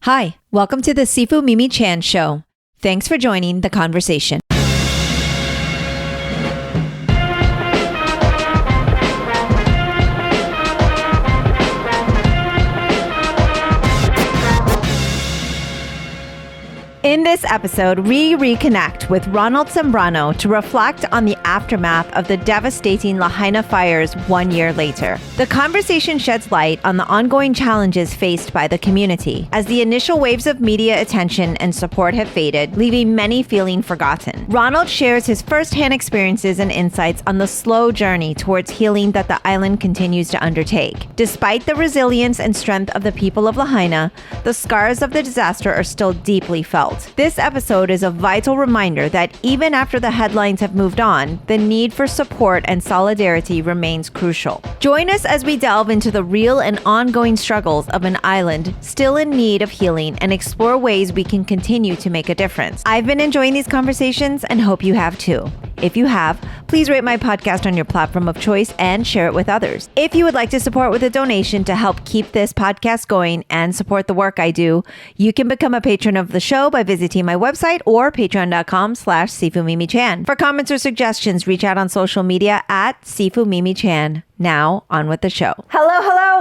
Hi, welcome to the Sifu Mimi Chan Show. Thanks for joining the conversation. In this episode, we reconnect with Ronald Sambrano to reflect on the aftermath of the devastating Lahaina fires 1 year later. The conversation sheds light on the ongoing challenges faced by the community, as the initial waves of media attention and support have faded, leaving many feeling forgotten. Ronald shares his firsthand experiences and insights on the slow journey towards healing that the island continues to undertake. Despite the resilience and strength of the people of Lahaina, the scars of the disaster are still deeply felt. This episode is a vital reminder that even after the headlines have moved on, the need for support and solidarity remains crucial. Join us as we delve into the real and ongoing struggles of an island still in need of healing and explore ways we can continue to make a difference. I've been enjoying these conversations and hope you have too. If you have, please rate my podcast on your platform of choice and share it with others. If you would like to support with a donation to help keep this podcast going and support the work I do, you can become a patron of the show by visiting my website or patreon.com/SifuMimiChan. For comments or suggestions, reach out on social media at SifuMimiChan. Now, on with the show. Hello.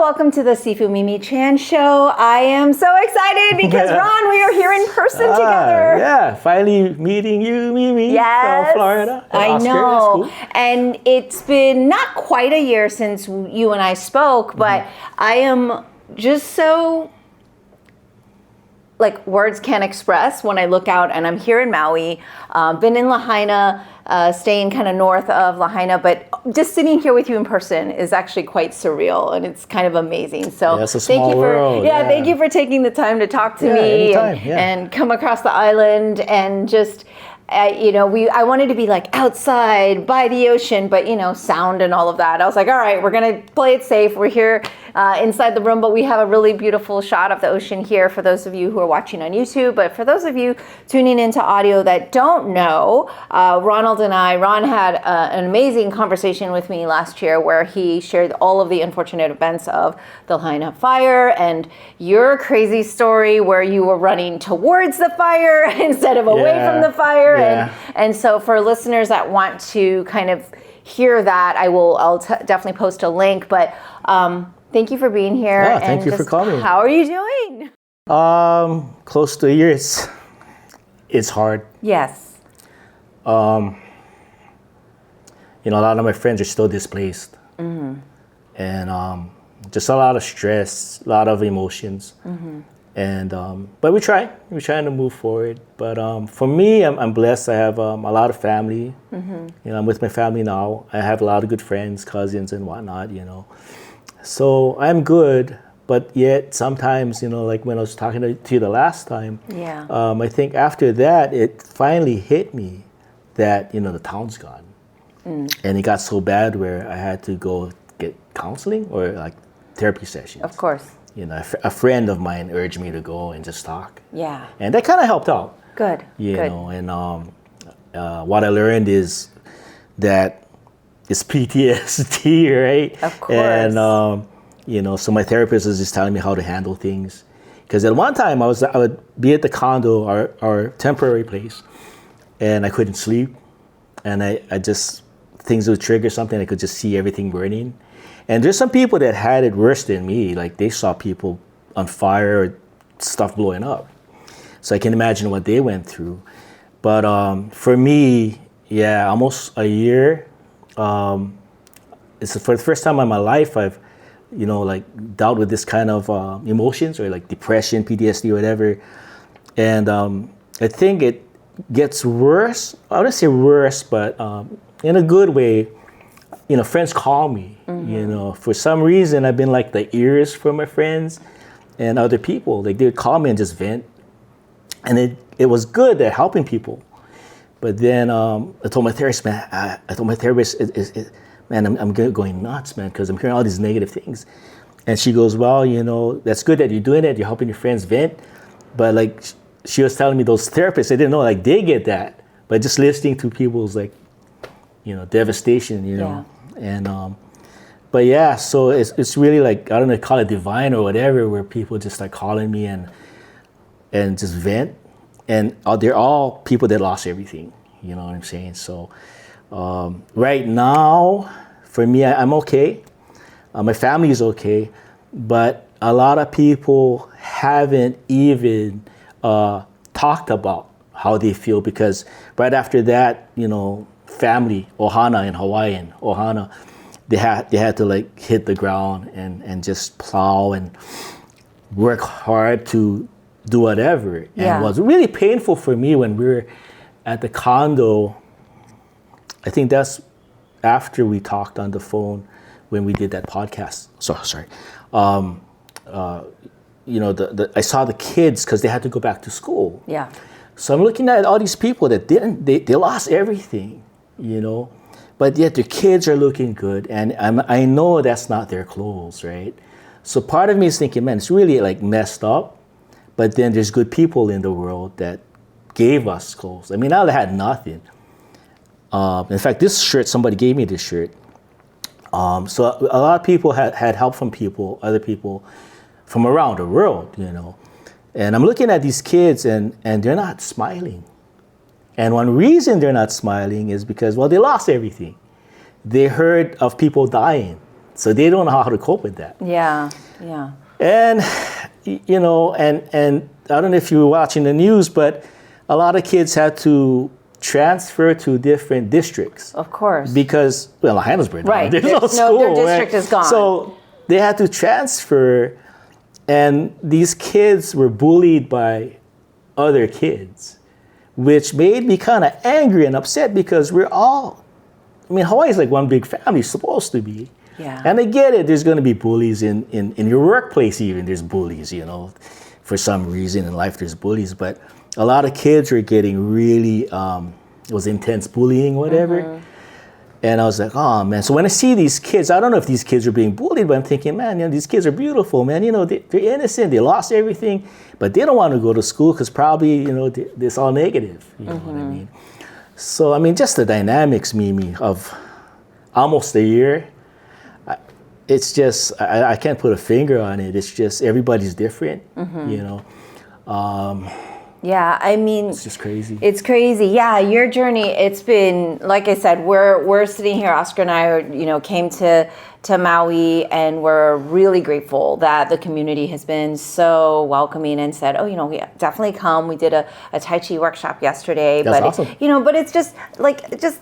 Welcome to the Sifu Mimi Chan Show. I am so excited because, Ron, we are here in person together. Yeah, finally meeting you, Mimi, yes, from Florida. I Oscar, know. cool. And it's been not quite a year since you and I spoke, but I am just so... words can't express when I look out, and I'm here in Maui, been in Lahaina, staying kind of north of Lahaina, but just sitting here with you in person is actually quite surreal, and it's kind of amazing. So it's a small world. Thank you for taking the time to talk to me and come across the island and just... I wanted to be outside by the ocean, but sound and all of that. I was like, all right, we're going to play it safe. We're here inside the room, but we have a really beautiful shot of the ocean here for those of you who are watching on YouTube. But for those of you tuning into audio that don't know, Ron had an amazing conversation with me last year where he shared all of the unfortunate events of the Lahaina fire and your crazy story where you were running towards the fire instead of away from the fire. Yeah. And so for listeners that want to kind of hear that, I'll definitely post a link. But thank you for being here. Yeah, thank you for calling. How are you doing? Close to a year. It's hard. Yes. A lot of my friends are still displaced. Mm-hmm. And just a lot of stress, a lot of emotions. Mm-hmm. And but we're trying to move forward. But for me, I'm blessed. I have a lot of family. Mm-hmm. I'm with my family now. I have a lot of good friends, cousins, and whatnot. So I'm good. But yet sometimes, like when I was talking to you the last time, I think after that it finally hit me that the town's gone, and it got so bad where I had to go get counseling or therapy sessions. Of course. A friend of mine urged me to go and just talk. Yeah. And that kind of helped out. Good. And what I learned is that it's PTSD, right? Of course. And, so my therapist was just telling me how to handle things. Because at one time I would be at the condo, our temporary place, and I couldn't sleep. And I just, things would trigger something, I could just see everything burning. And there's some people that had it worse than me. They saw people on fire, or stuff blowing up. So I can imagine what they went through. But for me, almost a year. It's for the first time in my life I've, dealt with this kind of emotions or depression, PTSD, or whatever. And I think it gets worse. I wouldn't say worse, but in a good way. Friends call me. Mm-hmm. For some reason, I've been the ears for my friends and other people. They would call me and just vent. And it was good at helping people. But then I told my therapist, man, I'm going nuts, man, because I'm hearing all these negative things. And she goes, well, that's good that you're doing it. You're helping your friends vent. But she was telling me those therapists, I didn't know, they get that. But just listening to people's devastation, and but so it's really I don't know, call it divine or whatever, where people just calling me and and just vent. And they're all people that lost everything. You know what I'm saying? So right now, for me, I'm okay. My family is okay, but a lot of people haven't even talked about how they feel, because right after that, family, ohana in Hawaiian, ohana, they had to like hit the ground and just plow and work hard to do whatever. Yeah. And it was really painful for me when we were at the condo. I think that's after we talked on the phone when we did that podcast. Sorry. I saw the kids because they had to go back to school. Yeah. So I'm looking at all these people that they lost everything, but yet their kids are looking good, and I know that's not their clothes, right? So part of me is thinking, man, it's really like messed up, but then there's good people in the world that gave us clothes. I mean, I had nothing. In fact, this shirt, somebody gave me this shirt. So a lot of people had help from other people from around the world, And I'm looking at these kids and they're not smiling. And one reason they're not smiling is because, well, they lost everything. They heard of people dying, so they don't know how to cope with that. Yeah. And, and I don't know if you were watching the news, but a lot of kids had to transfer to different districts. Of course. Because, Lahaina's burned down. Right. There's no school. Their district is gone. So they had to transfer, and these kids were bullied by other kids, which made me kind of angry and upset, because Hawaii is like one big family, supposed to be. Yeah. And I get it, there's going to be bullies in your workplace even. There's bullies, for some reason in life there's bullies. But a lot of kids were getting really, it was intense bullying, whatever. Mm-hmm. And I was like, oh man. So when I see these kids, I don't know if these kids are being bullied, but I'm thinking, man, these kids are beautiful, man. They're innocent, they lost everything, but they don't want to go to school because probably, it's all negative. You know what I mean? So, just the dynamics, Mimi, of almost a year, it's just, I can't put a finger on it. It's just, everybody's different, Yeah, it's just crazy. It's crazy. Yeah, your journey, it's been, like I said, we're sitting here, Oscar and I came to Maui, and we're really grateful that the community has been so welcoming and said, we definitely come. We did a Tai Chi workshop yesterday. That's but awesome. But it's just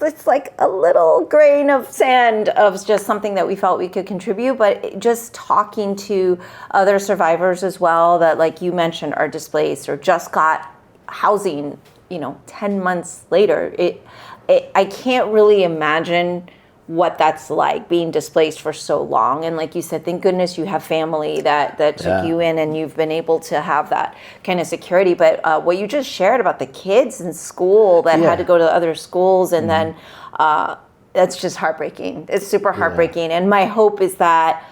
it's like a little grain of sand of just something that we felt we could contribute, but just talking to other survivors as well that, like you mentioned, are displaced or just got housing, 10 months later. I can't really imagine what that's like, being displaced for so long. And like you said, thank goodness you have family that took you in, and you've been able to have that kind of security. But what you just shared about the kids in school that had to go to other schools, and then that's just heartbreaking. It's super heartbreaking. And my hope is that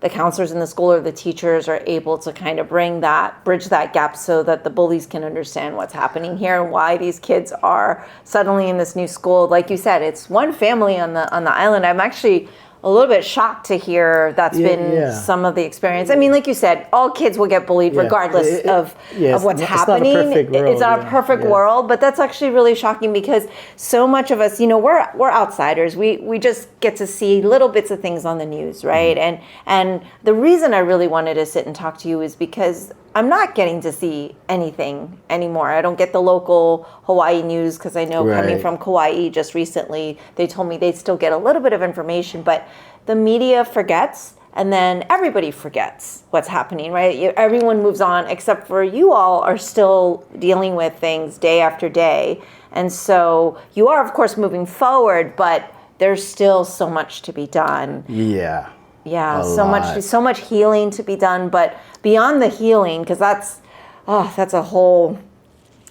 the counselors in the school or the teachers are able to kind of bridge that gap, so that the bullies can understand what's happening here and why these kids are suddenly in this new school. Like you said, it's one family on the island. I'm actually a little bit shocked to hear that's been some of the experience. Like you said, all kids will get bullied regardless of what's happening. It's not a perfect world, but that's actually really shocking, because so much of us, we're outsiders. We just get to see little bits of things on the news, right? Mm-hmm. And the reason I really wanted to sit and talk to you is because I'm not getting to see anything anymore. I don't get the local Hawaii news, because I know coming from Kauai just recently, they told me they still get a little bit of information, but the media forgets, and then everybody forgets what's happening, right? Everyone moves on, except for you all are still dealing with things day after day. And so you are, of course, moving forward, but there's still so much to be done. Yeah. Yeah, so much healing to be done, but beyond the healing, because that's a whole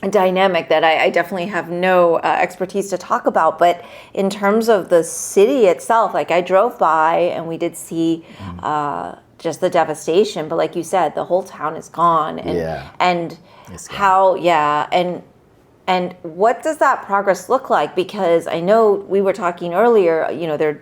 dynamic that I definitely have no expertise to talk about. But in terms of the city itself, like I drove by and we did see just the devastation, but like you said, the whole town is gone, and And what does that progress look like? Because I know we were talking earlier,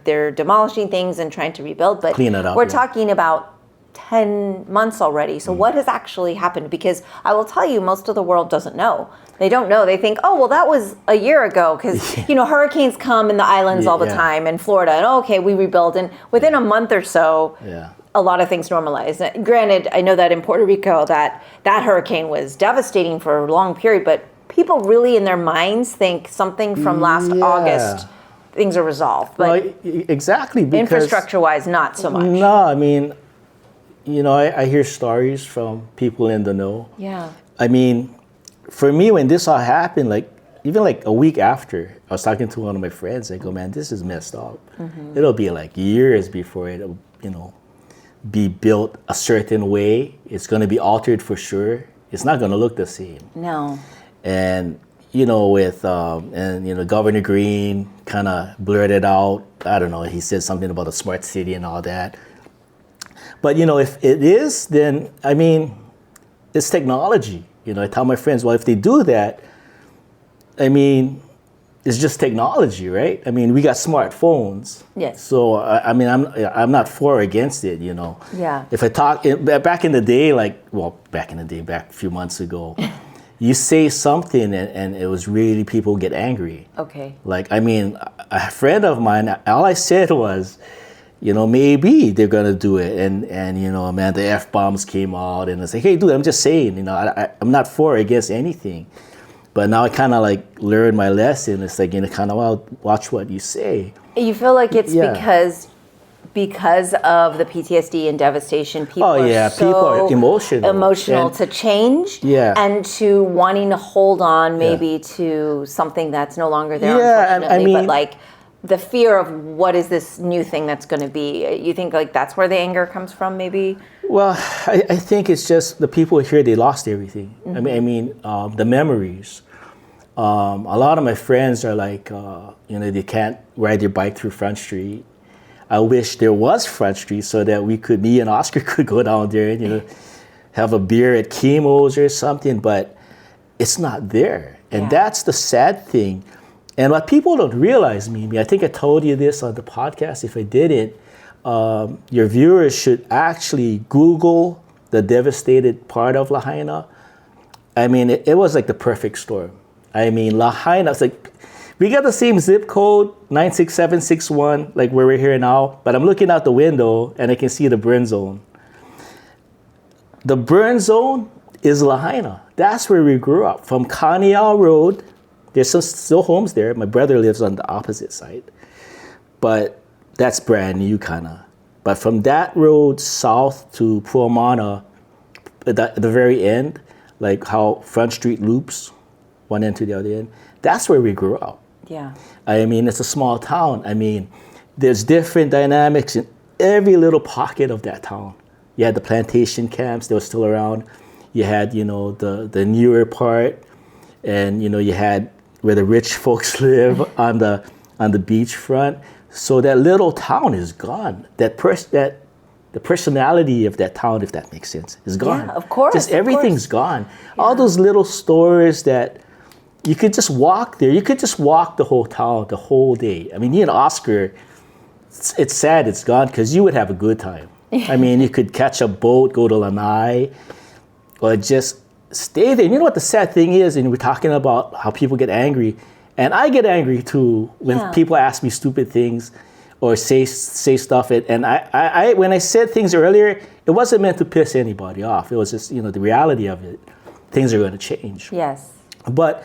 they're demolishing things and trying to rebuild, but clean it up, we're talking about 10 months already. So what has actually happened? Because I will tell you, most of the world doesn't know. They don't know. They think, oh, well, that was a year ago because, hurricanes come in the islands all the time in Florida. And okay, we rebuild. And within a month or so, a lot of things normalize. Granted, I know that in Puerto Rico, that hurricane was devastating for a long period, but people really in their minds think something from last August, things are resolved. But exactly. Because infrastructure-wise, not so much. No, I mean, I hear stories from people in the know. Yeah. I mean, for me, when this all happened, even a week after, I was talking to one of my friends. I go, man, this is messed up. It'll be years before it'll, be built a certain way. It's going to be altered for sure. It's not going to look the same. No. And, with, Governor Green kind of blurted out, I don't know, he said something about a smart city and all that. But, if it is, then, I mean, it's technology. I tell my friends, well, if they do that, I mean, it's just technology, right? I mean, we got smartphones. Yes. So, I mean, I'm not for or against it, Yeah. If I talk, back in the day, back a few months ago, you say something and it was really, people get angry. Okay. I mean, a friend of mine, all I said was, maybe they're going to do it. And man, the F-bombs came out and I said, hey, dude, I'm just saying, I'm not for or against anything. But now I kind of learned my lesson. It's kind of watch what you say. You feel like it's because of the PTSD and devastation, people are so people are emotional to change and to wanting to hold on maybe to something that's no longer there, unfortunately. I mean, but the fear of what is this new thing that's going to be, you think that's where the anger comes from maybe? Well, I think it's just the people here, they lost everything. I mean, the memories. A lot of my friends are they can't ride their bike through Front Street. I wish there was Front Street so that me and Oscar could go down there and, have a beer at Chemo's or something, but it's not there. And that's the sad thing. And what people don't realize, Mimi, I think I told you this on the podcast. If I didn't, your viewers should actually Google the devastated part of Lahaina. I mean, it was the perfect storm. I mean, Lahaina, it's we got the same zip code, 96761, where we're here now, but I'm looking out the window and I can see the burn zone. The burn zone is Lahaina. That's where we grew up. From Kanial Road, there's still homes there. My brother lives on the opposite side, but that's brand new kind of. But from that road south to Puamana, at the very end, how Front Street loops, one end to the other end, that's where we grew up. Yeah. I mean, it's a small town. I mean, there's different dynamics in every little pocket of that town. You had the plantation camps, they were still around. You had, the newer part, and, you had where the rich folks live on the beachfront. So that little town is gone. The personality of that town, if that makes sense, is gone. Yeah, of course. Just everything's gone. Yeah. All those little stores that you could just walk there. You could just walk the whole town the whole day. I mean, you and Oscar, it's sad it's gone because you would have a good time. I mean, you could catch a boat, go to Lanai, or just stay there. And you know what the sad thing is? And we're talking about how people get angry. And I get angry too when people ask me stupid things or say stuff. And I when I said things earlier, it wasn't meant to piss anybody off. It was just, the reality of it. Things are going to change. Yes. But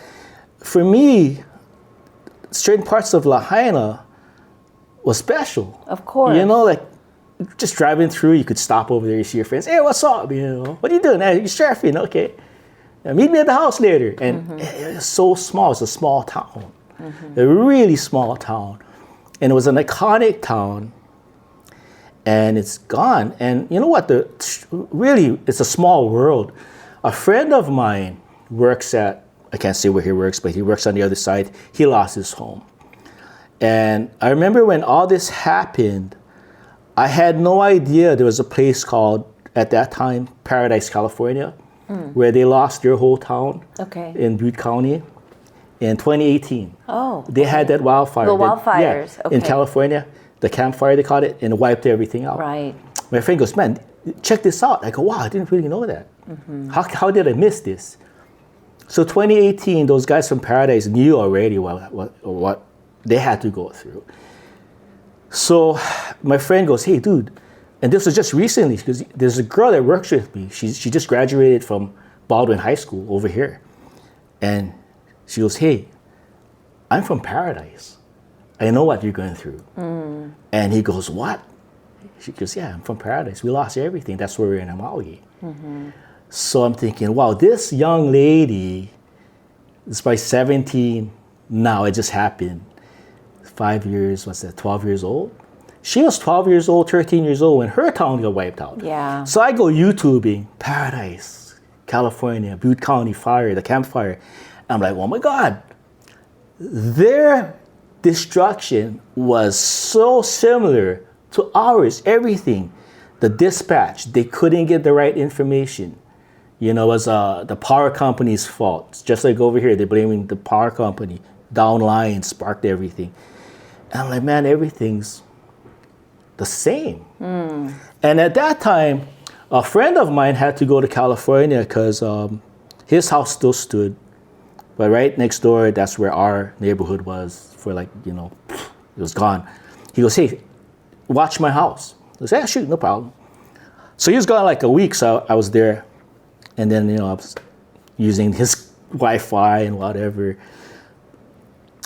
for me, certain parts of Lahaina was special. Of course. Just driving through, you could stop over there, you see your friends. Hey, what's up? What are you doing? Hey, you're surfing? Okay. Meet me at the house later. And it's so small. It's a small town. A really small town. And it was an iconic town. And it's gone. And you know what? Really, it's a small world. A friend of mine works at, I can't say where he works, but he works on the other side. He lost his home. And I remember when all this happened, I had no idea there was a place called, at that time, Paradise, California, where they lost their whole town in Butte County in 2018. Oh. They had that wildfire. The wildfires, in California, the campfire, they called it, and it wiped everything out. Right. My friend goes, man, check this out. I go, wow, I didn't really know that. How did I miss this? So 2018, those guys from Paradise knew already what they had to go through. So my friend goes, hey, dude, and this was just recently, because there's a girl that works with me. She just graduated from Baldwin High School over here. And she goes, hey, I'm from Paradise. I know what you're going through. And he goes, what? She goes, yeah, I'm from Paradise. We lost everything. That's where we're in Maui. So I'm thinking, wow, this young lady is by 17 now. It just happened. 5 years, 12 years old? She was 12 years old, 13 years old when her town got wiped out. Yeah. So I go YouTubing, Paradise, California, Butte County fire, the campfire. I'm like, oh my God. Their destruction was so similar to ours, everything. The dispatch, they couldn't get the right information. You know, it was the power company's fault. Just like over here, they're blaming the power company. Down line sparked everything. And I'm like, man, everything's the same. And at that time, a friend of mine had to go to California because his house still stood. But right next door, that's where our neighborhood was for it was gone. He goes, hey, watch my house. I said, yeah, shoot, no problem. So he was gone like a week, so I was there. And then, I was using his Wi-Fi and whatever.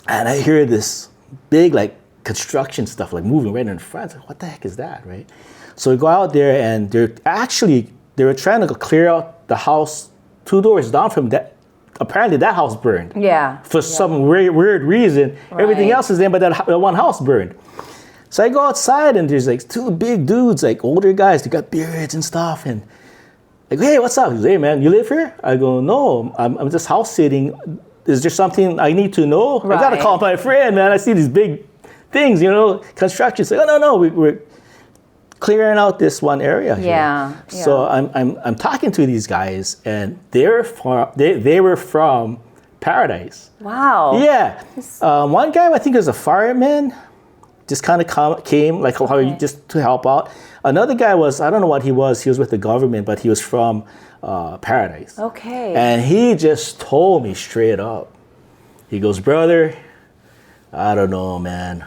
And I hear this big, construction stuff, moving right in front. I was like, what the heck is that, right? So we go out there, and they were trying to clear out the house 2 doors down from that. Apparently, that house burned. Yeah. For some weird reason. Right. Everything else is there, but that one house burned. So I go outside, and there's 2 big dudes, older guys. They got beards and stuff, and I go, hey, what's up? He goes, hey, man, you live here? I go, no, I'm just house sitting. Is there something I need to know? Right. I got to call my friend, man. I see these big things, construction. So, oh, no, we're clearing out this one area here. Yeah. So I'm talking to these guys, and they were from Paradise. Wow. Yeah. One guy, I think, was a fireman. Just kind of came, just to help out. Another guy was, I don't know what he was with the government, but he was from Paradise. Okay. And he just told me straight up. He goes, brother, I don't know, man.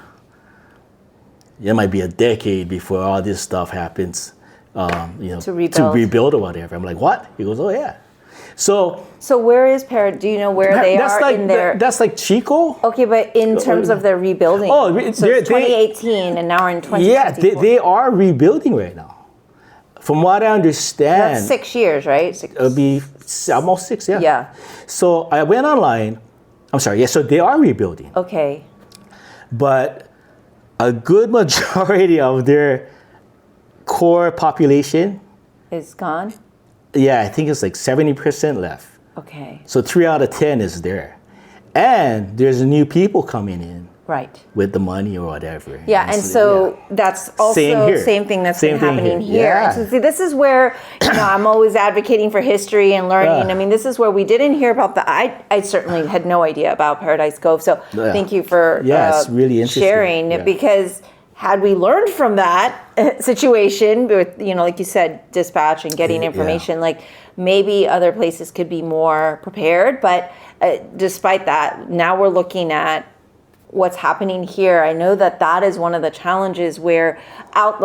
It might be a decade before all this stuff happens, to rebuild or whatever. I'm like, what? He goes, oh, yeah. So where is Paradise? Do you know where they are in their... That's like Chico. Okay, but in terms of their rebuilding. Oh, so it's 2018 and now we're in 2024. Yeah, they are rebuilding right now. From what I understand... That's 6 years, right? It'll be almost 6, yeah. Yeah. So I went online. I'm sorry, yeah, so they are rebuilding. Okay. But a good majority of their core population... is gone? Yeah, I think it's 70% left. Okay. So 3 out of 10 is there. And there's new people coming in. Right. With the money or whatever. Yeah, and so that's also same thing that's been happening here. Yeah. So see, this is where, I'm always advocating for history and learning. I mean, this is where we didn't hear about I certainly had no idea about Paradise Cove. So thank you for it's really interesting. Sharing because had we learned from that situation with, like you said, dispatch and getting information, maybe other places could be more prepared. But despite that, now we're looking at what's happening here. I know that is one of the challenges where outside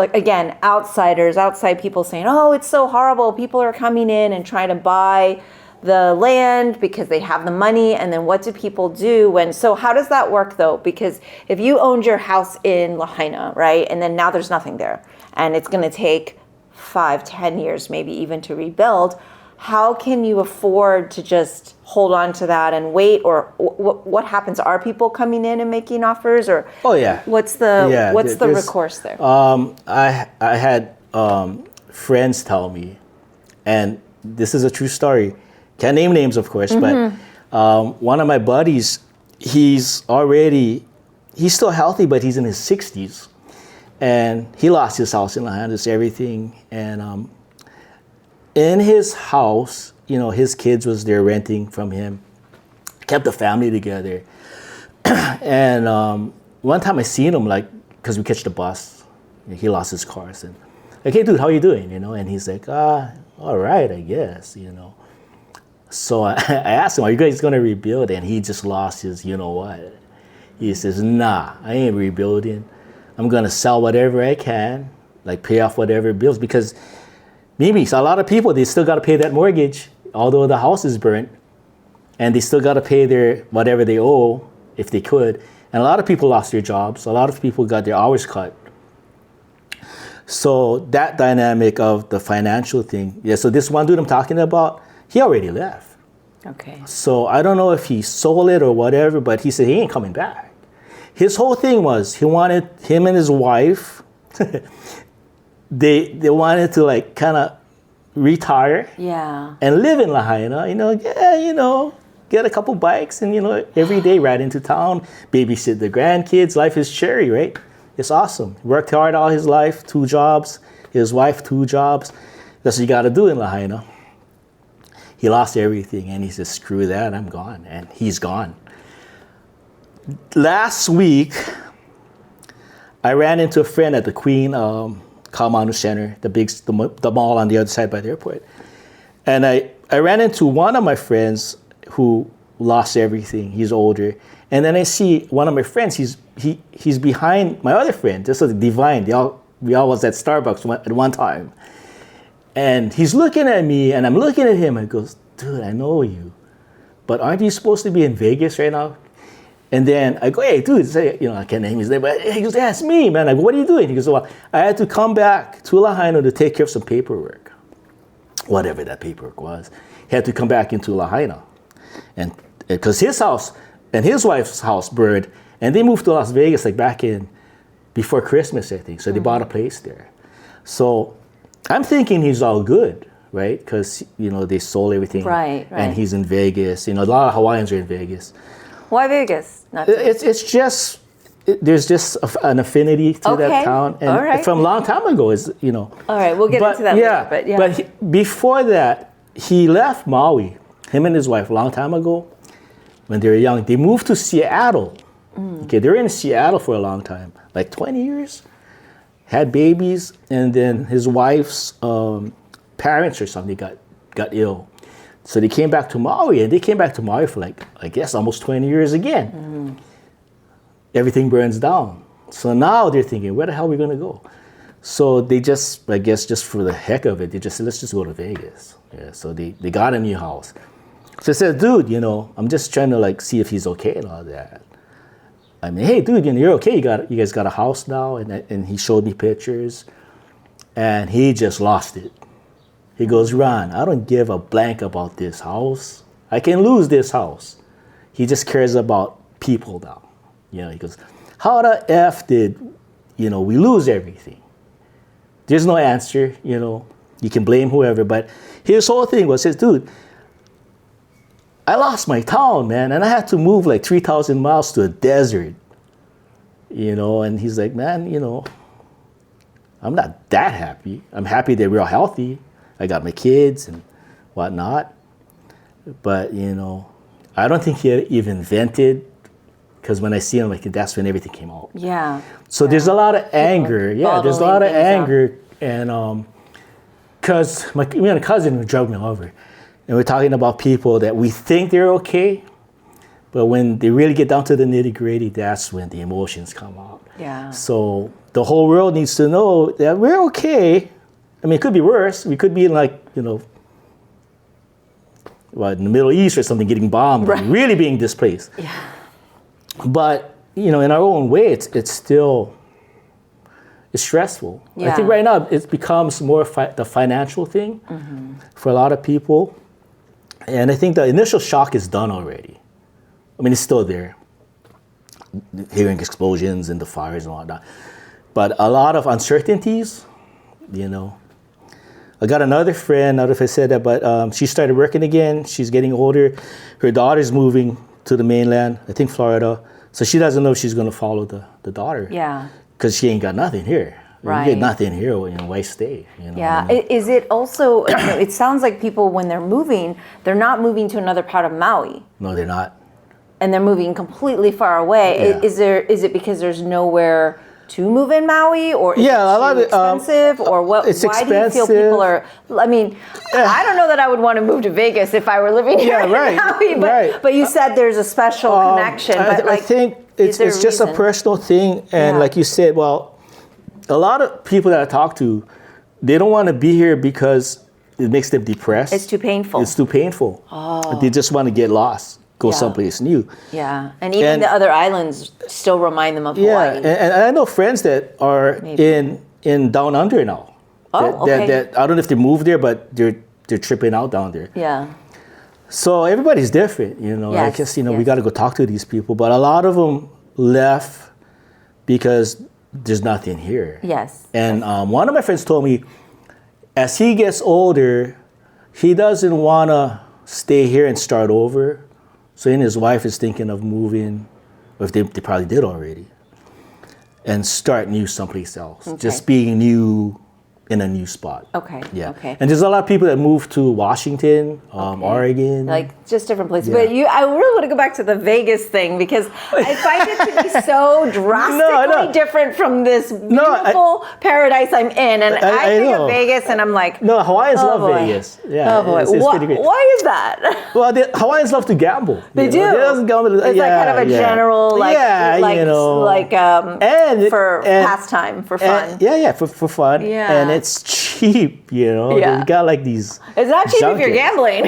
people saying, oh, it's so horrible. People are coming in and trying to buy the land because they have the money, and then what do people do so how does that work though? Because if you owned your house in Lahaina, right, and then now there's nothing there, and it's going to take 5-10 years maybe even to rebuild, how can you afford to just hold on to that and wait, or what happens? Are people coming in and making offers, or what's the recourse there? I had friends tell me, and this is a true story. Can't name names, of course, but one of my buddies, he's still healthy, but he's in his 60s. And he lost his house in Lahaina, everything. And in his house, his kids was there renting from him, kept the family together. And one time I seen him, because we catch the bus, he lost his cars. And like, hey, dude, how you doing? You know, and he's like, all right, I guess, you know. So I asked him, are you guys going to rebuild? And he just lost his, you know what? He says, nah, I ain't rebuilding. I'm going to sell whatever I can, like pay off whatever bills. Because maybe so a lot of people, they still got to pay that mortgage, although the house is burnt. And they still got to pay their whatever they owe, if they could. And a lot of people lost their jobs. A lot of people got their hours cut. So that dynamic of the financial thing, yeah, so this one dude I'm talking about, he already left. Okay. So I don't know if he sold it or whatever, but he said he ain't coming back. His whole thing was he wanted him and his wife, they wanted to like kind of retire and live in Lahaina, get a couple bikes and, every day ride into town, babysit the grandkids. Life is cherry, right? It's awesome. Worked hard all his life, 2 jobs. His wife, 2 jobs. That's what you got to do in Lahaina. He lost everything, and he said, screw that, I'm gone. And he's gone. Last week, I ran into a friend at the Queen Kaumanu Center, the mall on the other side by the airport. And I ran into one of my friends who lost everything. He's older. And then I see one of my friends, he's behind my other friend, just like Divine. We all was at Starbucks at one time. And he's looking at me, and I'm looking at him, and he goes, dude, I know you, but aren't you supposed to be in Vegas right now? And then I go, hey, dude, I can't name his name, but he goes, that's me, man. I go, what are you doing? He goes, well, I had to come back to Lahaina to take care of some paperwork, whatever that paperwork was. He had to come back into Lahaina. And because his house and his wife's house burned, and they moved to Las Vegas like back in before Christmas, I think. So they bought a place there. So I'm thinking he's all good, right? Because they sold everything, right. And he's in Vegas. A lot of Hawaiians are in Vegas. Why Vegas? It's just there's just an affinity to that town, and from a long time ago, All right, we'll get into that later. But before that, he left Maui. Him and his wife a long time ago, when they were young, they moved to Seattle. Okay, they were in Seattle for a long time, like 20 years. Had babies, and then his wife's parents or something got ill. So they came back to Maui, and they came back to Maui for I guess almost 20 years again. Everything burns down. So now they're thinking, where the hell are we going to go? So they just, I guess just for the heck of it, they just said, let's just go to Vegas. Yeah, so they got a new house. So I said, dude, I'm just trying to see if he's okay and all that. I mean, hey, dude, you're okay. You guys got a house now, and he showed me pictures, and he just lost it. He goes, Ron, I don't give a blank about this house. I can lose this house. He just cares about people now. He goes, how the F did, we lose everything? There's no answer, You can blame whoever, but his whole thing was, dude, I lost my town, man, and I had to move 3,000 miles to a desert, and he's like, man, I'm not that happy. I'm happy they're real healthy. I got my kids and whatnot, but, I don't think he even vented, because when I see him, that's when everything came out. Yeah. So there's a lot of anger. Yeah, there's a lot of anger, and because my cousin would drug me over. And we're talking about people that we think they're okay, but when they really get down to the nitty-gritty, that's when the emotions come out. Yeah. So the whole world needs to know that we're okay. I mean, it could be worse. We could be in in the Middle East or something, getting bombed, right. Really being displaced. Yeah. But in our own way, it's still stressful. Yeah. I think right now it becomes more the financial thing for a lot of people. And I think the initial shock is done already. I mean, it's still there. Hearing explosions and the fires and whatnot. But a lot of uncertainties, I got another friend, I don't know if I said that, but she started working again. She's getting older. Her daughter's moving to the mainland, I think Florida. So she doesn't know if she's going to follow the daughter. Yeah. Because she ain't got nothing here. Right. You get nothing here, why stay? Yeah. Is it also, it sounds like people, when they're moving, they're not moving to another part of Maui. No, they're not. And they're moving completely far away. Yeah. Is it because there's nowhere to move in Maui, or is Yeah, a it lot too of expensive, or what? it's Why do you feel expensive. people are? I mean, I don't know that I would want to move to Vegas if I were living here in Maui. But you said there's a special connection. But I think it's just a personal thing, and like you said, well, a lot of people that I talk to, they don't want to be here because it makes them depressed. It's too painful. It's too painful. Oh. They just want to get lost, go someplace new. Yeah, and even the other islands still remind them of Hawaii. And I know friends that are in down under now. That I don't know if they moved there, but they're tripping out down there. Yeah. So everybody's different, you know. Yes, I guess we got to go talk to these people, but a lot of them left because there's nothing here. Yes. And one of my friends told me, as he gets older, he doesn't want to stay here and start over. So he and his wife is thinking of moving, or if they probably did already, and start new someplace else. Okay. Just being new in a new spot. Okay. Yeah. Okay. And there's a lot of people that move to Washington, Oregon. Like just different places. But I really want to go back to the Vegas thing because I find it to be so drastically different from this beautiful paradise I'm in. And I think of Vegas and I'm like, no, Hawaiians love Vegas. Yeah. Oh boy. It's pretty great. Why is that? Well, the Hawaiians love to gamble. They do. They gamble. It's like kind of a general, for pastime, for fun. For fun. Yeah. And it's cheap, you got like these. It's not cheap if you're gambling.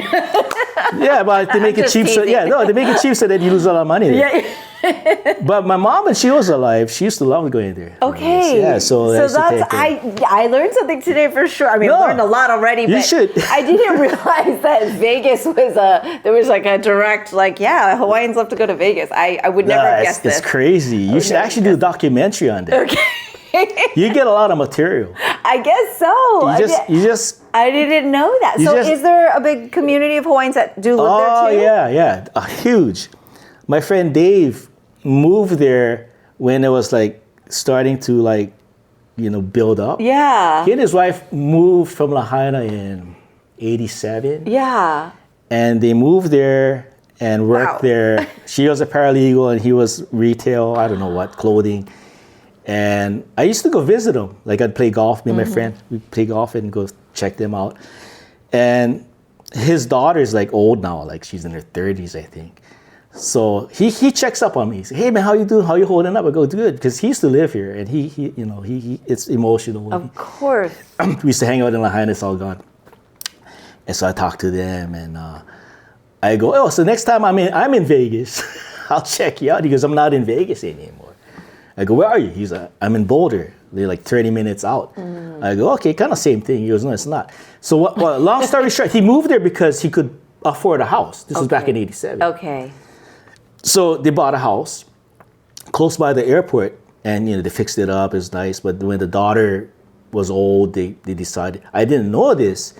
Yeah, but they make it cheap. So they make it cheap so that you lose a lot of money there. Yeah. But my mom, when she was alive, she used to love going there. Okay. Yeah, so that's I learned something today for sure. I mean, I learned a lot already, but you should. I didn't realize that Vegas was there was like a direct Hawaiians love to go to Vegas. I would never have guessed this. It's crazy. You should actually do a documentary on that. Okay. You get a lot of material. I guess so. I didn't know that. So is there a big community of Hawaiians that do live there too? Oh, yeah. Huge. My friend Dave moved there when it was starting to build up. Yeah. He and his wife moved from Lahaina in 87. Yeah. And they moved there and worked there. She was a paralegal and he was retail, I don't know what, clothing. And I used to go visit them. I'd play golf, me and my friend. We'd play golf and go check them out. And his daughter's old now, she's in her 30s, I think. So he checks up on me. He says, "Hey man, how you doing? How you holding up?" I go, "Good," because he used to live here, and he it's emotional. Of course. We used to hang out in Lahaina. It's all gone. And so I talked to them, and I go, "Oh, so next time I'm in Vegas, I'll check you out." He goes, "I'm not in Vegas anymore." I go, "Where are you?" He's like, "I'm in Boulder. They're 30 minutes out." I go, "Okay, kind of same thing." He goes, "No, it's not." So long story short, he moved there because he could afford a house. This was back in 87. Okay. So they bought a house close by the airport, and they fixed it up. It's nice. But when the daughter was old, they decided. I didn't know this.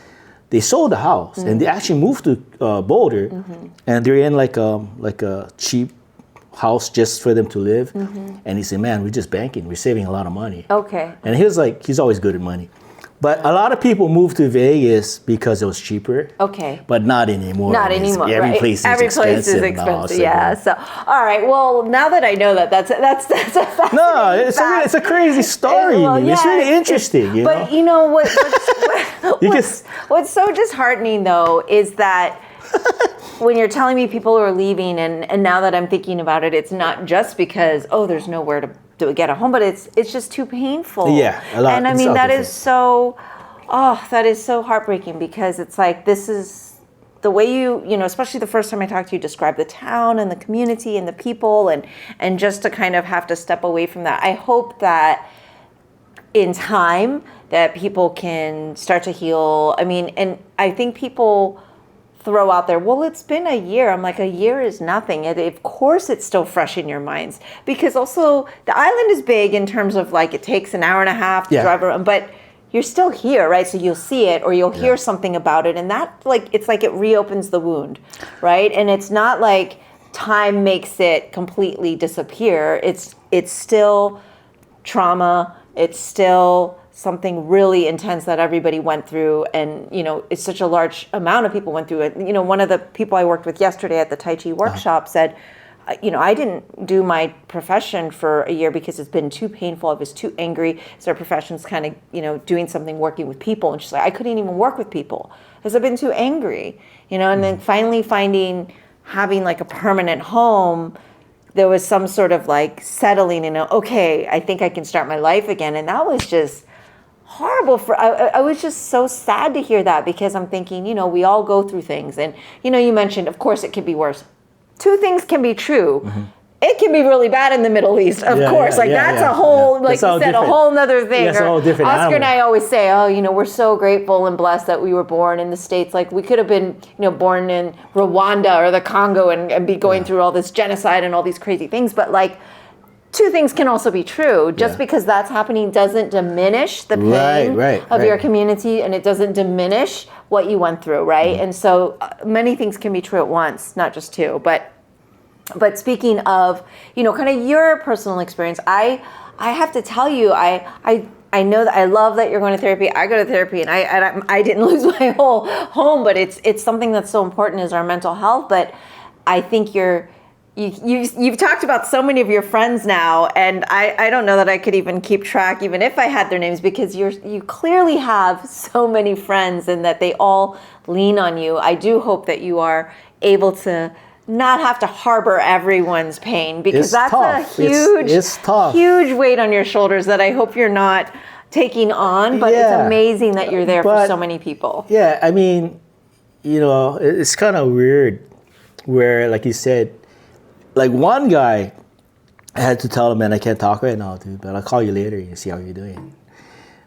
They sold the house and they actually moved to Boulder, and they're in like a cheap house just for them to live. And he said, "Man, we're just banking. We're saving a lot of money." Okay. And he was he's always good at money. But a lot of people moved to Vegas because it was cheaper. Okay. But not anymore. Not anymore. Every place is expensive now, so. Yeah. So, all right. Well, now that I know that's a fascinating No, it's a crazy story. It's really interesting. But you know what's so disheartening though is that when you're telling me people are leaving, and now that I'm thinking about it, it's not just because there's nowhere to get a home, but it's just too painful. Yeah, a lot. And I mean that is so heartbreaking because it's this is the way you especially the first time I talked to you, describe the town and the community and the people, and just to kind of have to step away from that. I hope that in time that people can start to heal. I mean, and I think people throw out there, well, it's been a year. I'm like, a year is nothing. Of course it's still fresh in your minds, because also the island is big in terms of it takes an hour and a half to drive around, but you're still here, right? So you'll see it or you'll hear something about it, and that it's it reopens the wound, right? And it's not like time makes it completely disappear. It's still trauma. It's still something really intense that everybody went through, and it's such a large amount of people went through it. One of the people I worked with yesterday at the Tai Chi workshop said, I didn't do my profession for a year because it's been too painful. I was too angry. So our profession's kind of, doing something, working with people. And she's like, I couldn't even work with people because I've been too angry, and then finally having like a permanent home, there was some sort of like settling and okay, I think I can start my life again. And that was just horrible. I was just so sad to hear that, because I'm thinking, we all go through things. And, you mentioned, of course, it could be worse. Two things can be true. Mm-hmm. It can be really bad in the Middle East, of course. That's a whole, like you said, a whole nother thing. That's a whole different Oscar animal. and I always say, we're so grateful and blessed that we were born in the States. Like, we could have been, born in Rwanda or the Congo and be going through all this genocide and all these crazy things. But, like, two things can also be true. Just because that's happening doesn't diminish the pain of your community, and it doesn't diminish what you went through, right? Mm-hmm. And so many things can be true at once, not just two. But speaking of, kind of your personal experience, I have to tell you, I know that I love that you're going to therapy. I go to therapy, and I didn't lose my whole home, but it's something that's so important is our mental health. But I think you've talked about so many of your friends now, and I don't know that I could even keep track, even if I had their names, because you clearly have so many friends, and that they all lean on you. I do hope that you are able to not have to harbor everyone's pain, because that's tough. It's huge weight on your shoulders that I hope you're not taking on, but it's amazing that you're there for so many people. Yeah, I mean, it's kind of weird where, like you said, like one guy, I had to tell him, man, I can't talk right now, dude, but I'll call you later and see how you're doing.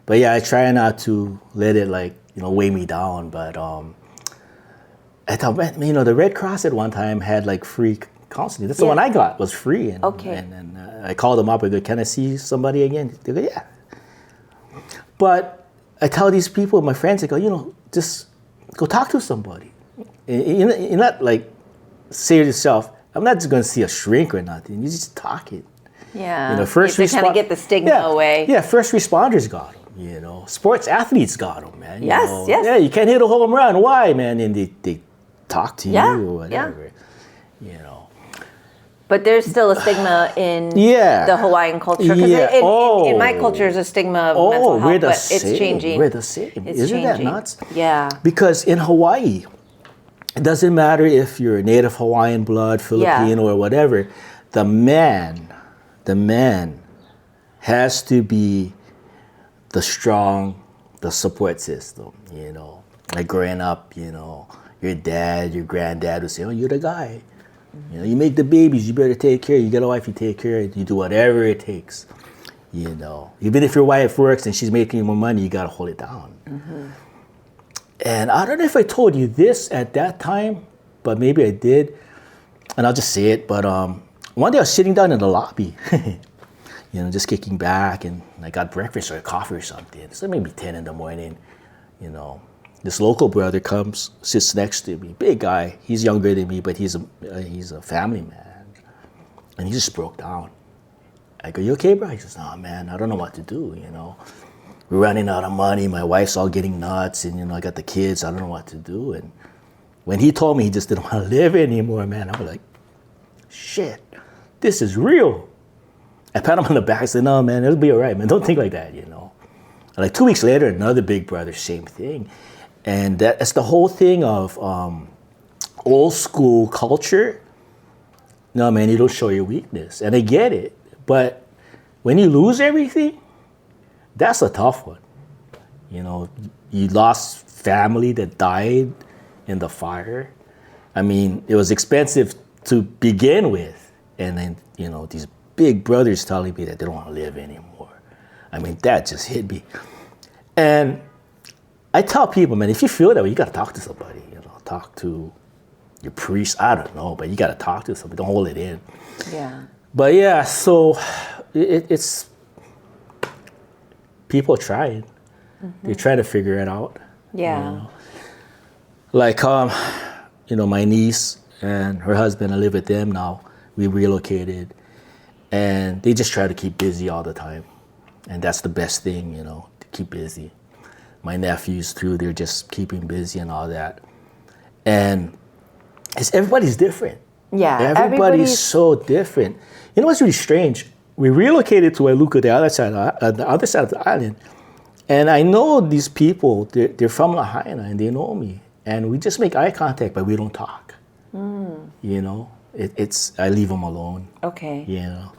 But yeah, I try not to let it weigh me down, but I thought, man, the Red Cross at one time had like free counseling. That's the one I got, was free. And, and I called them up and go, can I see somebody again? They go, yeah. But I tell these people, my friends, I go, just go talk to somebody. You're not like, say to yourself, I'm not just going to see a shrink or nothing. You just talk it. Yeah. First to kind of get the stigma away. Yeah, first responders got them. Sports athletes got them, man. Yes. Yeah, you can't hit a home run. Why, man? And they talk to you or whatever. But there's still a stigma in the Hawaiian culture. Because in my culture, there's a stigma of mental health, but it's changing. We're the same. Isn't that nuts? Yeah. Because in Hawaii, it doesn't matter if you're native Hawaiian blood, Filipino, or whatever, the man has to be the support system, Like growing up, your dad, your granddad would say, oh, you're the guy. You make the babies, you better take care. You get a wife, you take care. You do whatever it takes. Even if your wife works and she's making more money, you got to hold it down. Mm-hmm. And I don't know if I told you this at that time, but maybe I did. And I'll just say it. But one day I was sitting down in the lobby, just kicking back, and I got breakfast or coffee or something. It's like maybe 10 in the morning, This local brother comes, sits next to me, big guy. He's younger than me, but he's a family man. And he just broke down. I go, you okay, bro? He says, oh, man, I don't know what to do, We're running out of money. My wife's all getting nuts, and, I got the kids. I don't know what to do. And when he told me he just didn't want to live anymore, man, I was like, shit, this is real. I pat him on the back and said, no, man, it'll be all right, man. Don't think like that, And like 2 weeks later, another big brother, same thing. And that's the whole thing of old school culture. No, man, you don't show your weakness. And I get it. But when you lose everything, that's a tough one. You lost family that died in the fire. I mean, it was expensive to begin with. And then, these big brothers telling me that they don't want to live anymore. I mean, that just hit me. And I tell people, man, if you feel that way, you got to talk to somebody. Talk to your priest. I don't know, but you got to talk to somebody. Don't hold it in. Yeah. But yeah, so it's people trying. Mm-hmm. They're trying to figure it out. Yeah. Like my niece and her husband, I live with them now. We relocated, and they just try to keep busy all the time, and that's the best thing, to keep busy. My nephews too, they're just keeping busy and all that. And everybody's different. Yeah, Everybody's so different. You know what's really strange? We relocated to Wailuku, the other side of the island. And I know these people, they're from Lahaina, and they know me. And we just make eye contact, but we don't talk. You know, I leave them alone. Okay. You know.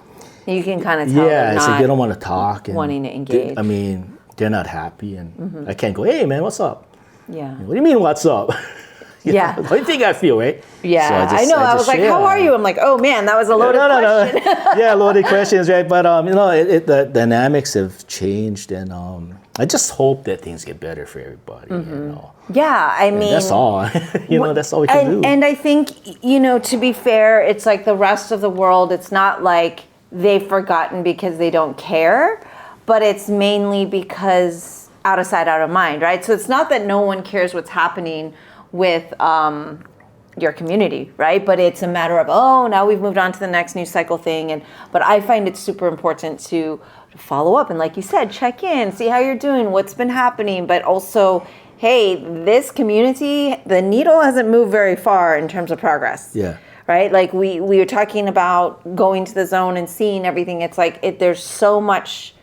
You can kind of tell Yeah, they're it's not like they don't want to talk. And wanting to engage. they're not happy. And I can't go, hey, man, what's up? Yeah. What do you mean, what's up? Yeah. What do you think I feel, right? Yeah, I know. I was like, how are you? I'm like, oh man, that was a loaded question. Yeah, loaded questions, right? But the dynamics have changed, and I just hope that things get better for everybody. You know. Yeah, I mean, that's all. That's all we can do. And I think, to be fair, it's like the rest of the world. It's not like they've forgotten because they don't care, but it's mainly because out of sight, out of mind, right? So it's not that no one cares what's happening with your community, right? But it's a matter of, now we've moved on to the next news cycle thing. But I find it super important to follow up and, like you said, check in, see how you're doing, what's been happening, but also, hey, this community, the needle hasn't moved very far in terms of progress. Yeah. Right? Like we were talking about going to the zone and seeing everything. It's like there's so much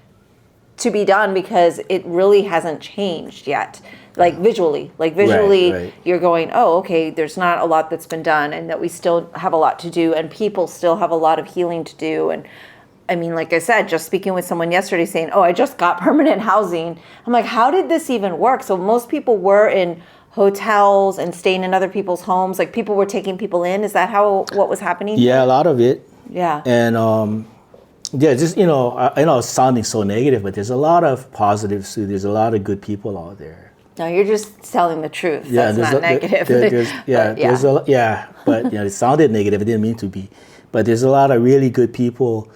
to be done because it really hasn't changed yet. Like visually, Right. You're going, okay, there's not a lot that's been done, and that we still have a lot to do, and people still have a lot of healing to do. And I mean, like I said, just speaking with someone yesterday saying, I just got permanent housing. I'm like, how did this even work? So most people were in hotels and staying in other people's homes. Like people were taking people in. Is that what was happening? Yeah, a lot of it. Yeah. And just I know it's sounding so negative, but there's a lot of positives too. There's a lot of good people out there. No, you're just telling the truth. Yeah, that's not negative. But it sounded negative. It didn't mean to be. But there's a lot of really good people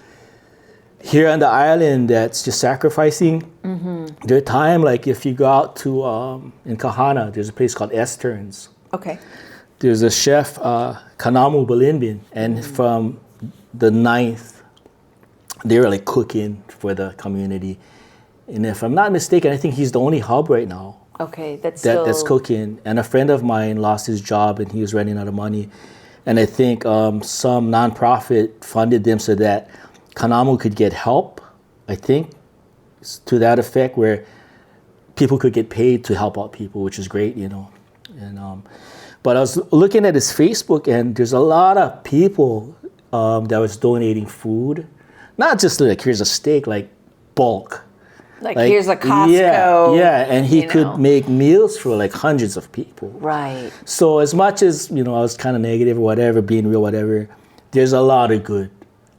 here on the island that's just sacrificing their time. Like if you go out to in Kahana, there's a place called Estern's. Okay. There's a chef, Kanamu Balimbin, and from the 9th, they were like cooking for the community. And if I'm not mistaken, I think he's the only hub right now. Okay, that's cooking. And a friend of mine lost his job and he was running out of money. And I think some nonprofit funded them so that Kanamu could get help, I think, to that effect, where people could get paid to help out people, which is great, And but I was looking at his Facebook, and there's a lot of people that was donating food. Not just like, here's a steak, like bulk. Like here's a Costco. Yeah, and he could make meals for like hundreds of people. Right. So as much as, I was kind of negative or whatever, being real, whatever, there's a lot of good.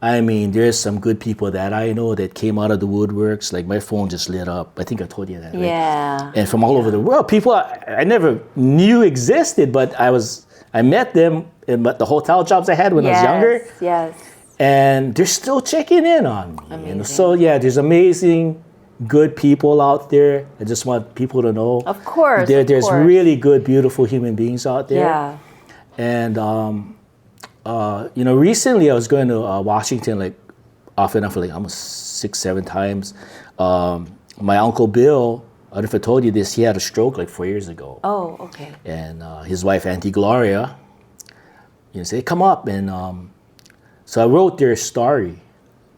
I mean, there's some good people that I know that came out of the woodworks. Like my phone just lit up. I think I told you that, right? Yeah. And from all over the world, people I never knew existed, but I met them in the hotel jobs I had when I was younger. Yes. And they're still checking in on me. Amazing. So there's amazing, good people out there. I just want people to know. Of course. There's really good, beautiful human beings out there. Yeah. And recently I was going to Washington like off and on for like almost 6-7 times. My Uncle Bill, I don't know if I told you this, he had a stroke like 4 years ago. Oh, okay. And his wife, Auntie Gloria, said, come up. And so I wrote their story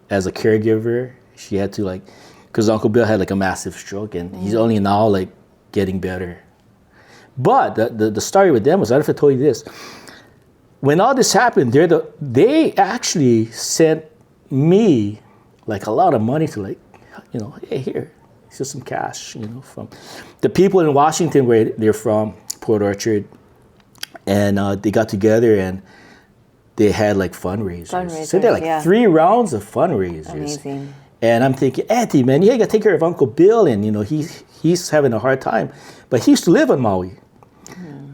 as a caregiver. She had to because Uncle Bill had like a massive stroke and he's only now like getting better. But the story with them was, I don't know if I told you this, when all this happened, they actually sent me like a lot of money to hey, here, here's some cash, from the people in Washington where they're from, Port Orchard, and they got together and they had like fundraisers. So they had like 3 rounds of fundraisers. Amazing. And I'm thinking, Auntie, man, you got to take care of Uncle Bill, and he's having a hard time, but he used to live on Maui.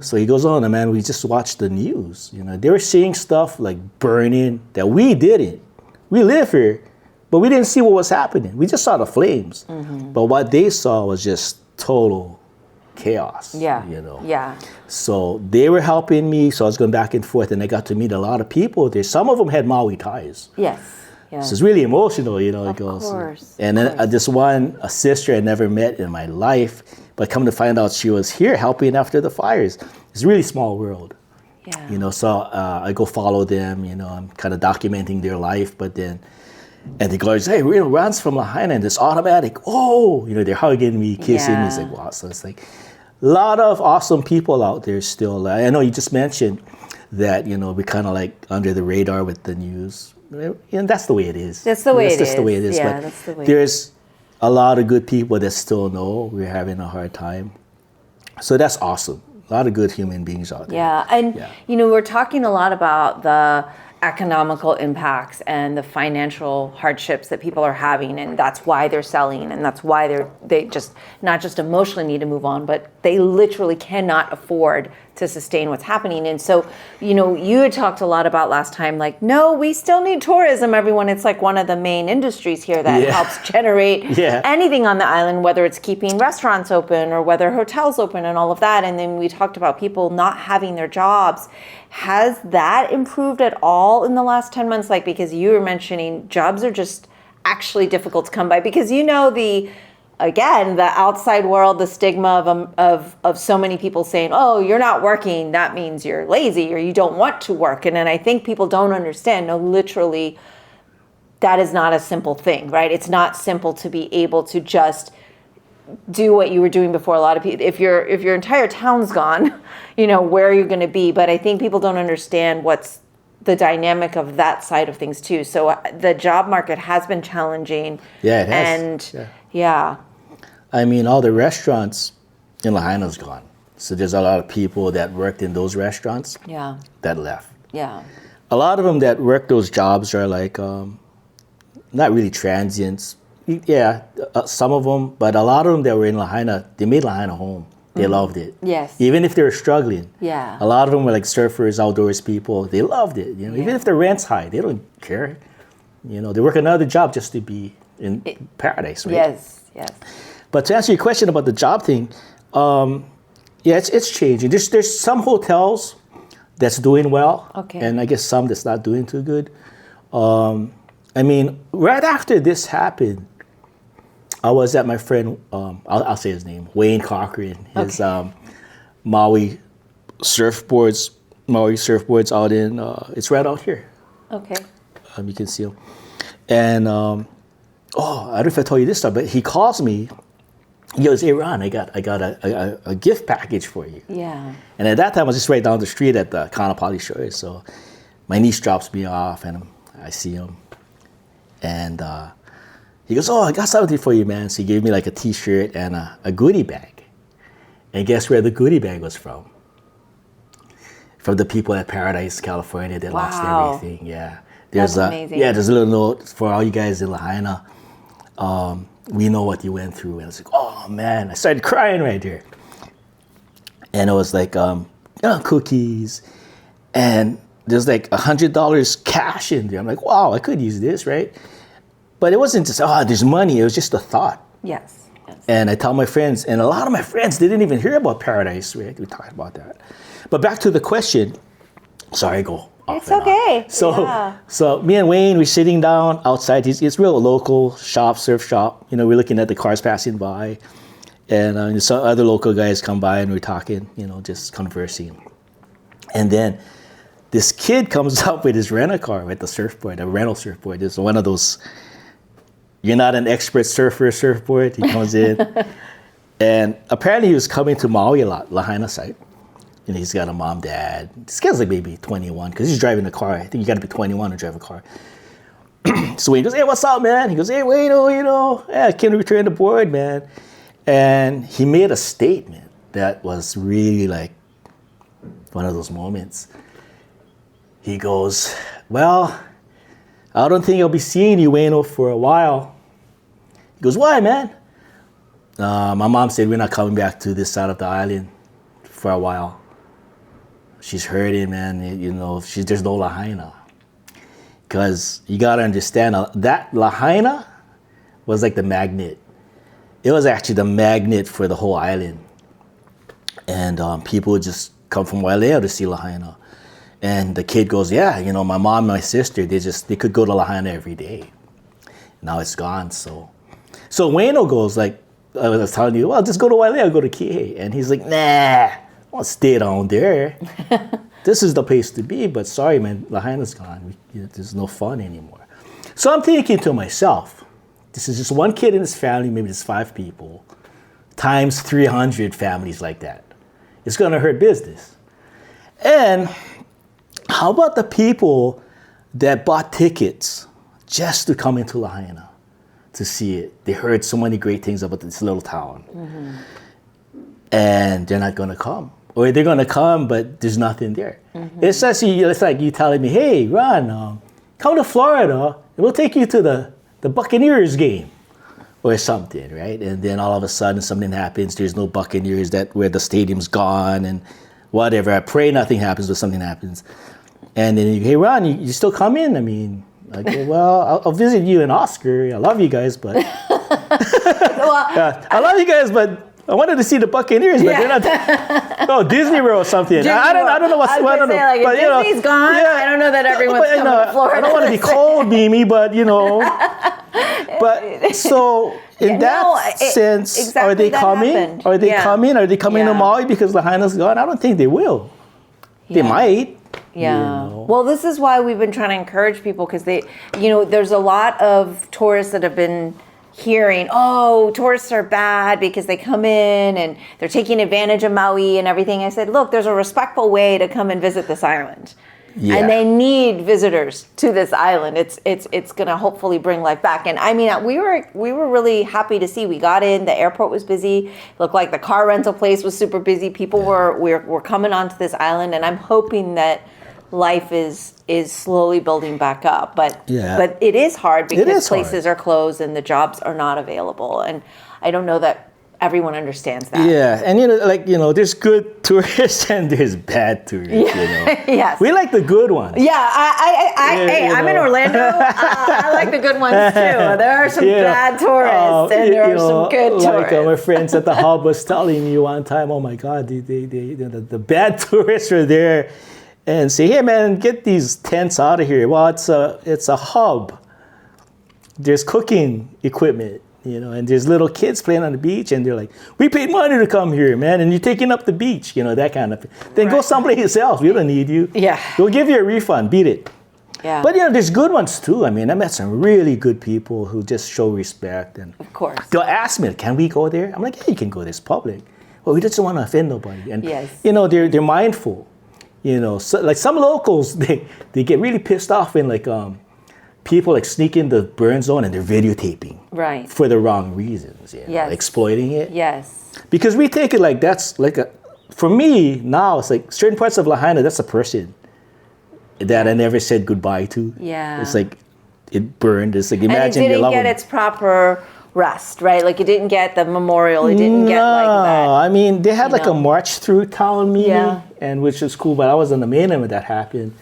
So he goes on, and man, we just watched the news. They were seeing stuff like burning that we didn't. We live here, but we didn't see what was happening. We just saw the flames. But what they saw was just total chaos. Yeah. Yeah. So they were helping me. So I was going back and forth, and I got to meet a lot of people there. Some of them had Maui ties. Yes. So it's really emotional, Of course. And then a sister I never met in my life, but come to find out she was here helping after the fires. It's a really small world. Yeah. You know, so I go follow them. You know, I'm kind of documenting their life, but then. And the guys, hey, you know, Ron's from Lahaina, and it's automatic. Oh, you know, they're hugging me, kissing me. It's like, wow. So it's like a lot of awesome people out there still. I know you just mentioned that, you know, we kind of like under the radar with the news. And that's the way it is. That's the way it is. That's just the way it is. Yeah, but that's the way. There's a lot of good people that still know we're having a hard time. So that's awesome. A lot of good human beings out there. Yeah, and you know, we're talking a lot about the economical impacts and the financial hardships that people are having, and that's why they're selling, and that's why they just not just emotionally need to move on, but they literally cannot afford to sustain what's happening. And so, you know, you had talked a lot about last time, like, no, we still need tourism, everyone. It's like one of the main industries here that helps generate anything on the island, whether it's keeping restaurants open or whether hotels open and all of that. And then we talked about people not having their jobs. Has that improved at all in the last 10 months? Like, because you were mentioning jobs are just actually difficult to come by, because, you know, the outside world, the stigma of so many people saying, oh, you're not working, that means you're lazy or you don't want to work. And then I think people don't understand, no, literally, that is not a simple thing, right? It's not simple to be able to just do what you were doing before. A lot of people, if your entire town's gone, you know, where are you going to be? But I think people don't understand what's the dynamic of that side of things too. So the job market has been challenging. Yeah, it has. And yeah. I mean, all the restaurants in Lahaina's gone. So there's a lot of people that worked in those restaurants that left. Yeah. A lot of them that work those jobs are like, not really transients. Yeah, some of them, but a lot of them that were in Lahaina, they made Lahaina home. They loved it. Yes. Even if they were struggling. Yeah. A lot of them were like surfers, outdoors people. They loved it. You know, even if the rent's high, they don't care. You know, they work another job just to be in paradise, right? Yes, yes. But to answer your question about the job thing, it's changing. There's some hotels that's doing well, and I guess some that's not doing too good. I mean, right after this happened, I was at my friend, I'll say his name, Wayne Cochran, his Maui surfboards out in, it's right out here. Okay. You can see him. And, I don't know if I told you this stuff, but he calls me. He goes, hey, Ron, I got a gift package for you. Yeah. And at that time, I was just right down the street at the Kanapali Shore. So my niece drops me off, and I see him. And he goes, oh, I got something for you, man. So he gave me like a T-shirt and a goodie bag. And guess where the goodie bag was from? From the people at Paradise, California that lost everything. Yeah. That's amazing. There's a little note for all you guys in Lahaina. We know what you went through. And I was like, oh, man. I started crying right there. And it was like cookies. And there's like $100 cash in there. I'm like, wow, I could use this, right? But it wasn't just, there's money. It was just a thought. Yes. And I tell my friends, and a lot of my friends, they didn't even hear about Paradise. We talked about that. But back to the question. Sorry, go off. It's okay. So me and Wayne, we're sitting down outside. It's real local shop, surf shop. You know, we're looking at the cars passing by. And some other local guys come by and we're talking, you know, just conversing. And then this kid comes up with his rent-a-car with the surfboard, a rental surfboard. It's one of those, you're not an expert surfboard. He comes in. And apparently he was coming to Maui a lot, Lahaina side. You know, he's got a mom, dad. This guy's like maybe 21 because he's driving a car. I think you got to be 21 to drive a car. So Wayne goes, hey, what's up, man? He goes, hey, Wayne, I came to return the board, man. And he made a statement that was really like one of those moments. He goes, well, I don't think I'll be seeing you, Wayno, for a while. He goes, why, man? My mom said we're not coming back to this side of the island for a while. She's hurting, man. You know, there's no Lahaina. Because you got to understand, that Lahaina was like the magnet. It was actually the magnet for the whole island. And people would just come from Wailea to see Lahaina. And the kid goes, yeah, you know, my mom and my sister, they could go to Lahaina every day. Now it's gone, so Wayno goes like, I was telling you, well, just go to Wailea, go to Kihei. And he's like, nah, I want to stay down there. this is the place to be, but sorry, man, Lahaina's gone. There's no fun anymore. So I'm thinking to myself, this is just one kid in his family, maybe there's 5 people, times 300 families like that. It's going to hurt business. And how about the people that bought tickets just to come into Lahaina to see it? They heard so many great things about this little town. And they're not going to come. Or they're going to come, but there's nothing there. It's like you telling me, hey, Ron, come to Florida, and we'll take you to the Buccaneers game or something, right? And then all of a sudden something happens. There's no Buccaneers where the stadium's gone and whatever. I pray nothing happens, but something happens. And then you, hey, Ron, you still come in? I mean, okay, well, I'll visit you and Oscar. I love you guys, but I love you guys, but I wanted to see the Buccaneers, but they're not. Disney World or something. I don't know what's. I don't know. Like, but, Disney's gone. Yeah, I don't know that everyone's coming to Florida. I don't want to be cold, Mimi, but But so in that sense, exactly, are they coming? Happened. Are they coming? Are they coming to Maui because Lahaina's gone? I don't think they will. They might. Yeah. Well, this is why we've been trying to encourage people, because there's a lot of tourists that have been hearing, oh, tourists are bad because they come in and they're taking advantage of Maui and everything. I said, look, there's a respectful way to come and visit this island. Yeah. And they need visitors to this island. It's going to hopefully bring life back. And I mean, we were really happy to see. We got in. The airport was busy. Looked like the car rental place was super busy. People were coming onto this island, and I'm hoping that life is slowly building back up. But it is hard because places are closed and the jobs are not available. And I don't know that everyone understands that. Yeah, and there's good tourists and there's bad tourists. Yes. We like the good ones. Yeah, I'm in Orlando. I like the good ones too. There are some bad tourists and there are some good tourists. Like my friends at the hub was telling me one time, oh my God, the bad tourists are there and say, hey man, get these tents out of here. Well, it's a hub. There's cooking equipment. And there's little kids playing on the beach, and they're like, we paid money to come here, man, and you're taking up the beach, that kind of thing. Then go someplace else. We don't need you. Yeah. We'll give you a refund. Beat it. Yeah. But, there's good ones, too. I mean, I met some really good people who just show respect. And of course. They'll ask me, can we go there? I'm like, yeah, you can go. It's public. Well, we just don't want to offend nobody. And, they're mindful. So, like some locals, they get really pissed off when, people sneak in the burn zone and they're videotaping for the wrong reasons, exploiting it. Yes. Because we take it like that's like for me now, it's like certain parts of Lahaina, that's a person that I never said goodbye to. Yeah. It's like it burned. It's like imagine and it your loved didn't get its proper rest, right? Like it didn't get the memorial. It didn't get like that. I mean, they had like a march through town meeting, and which is cool, but I was on the mainland when that happened.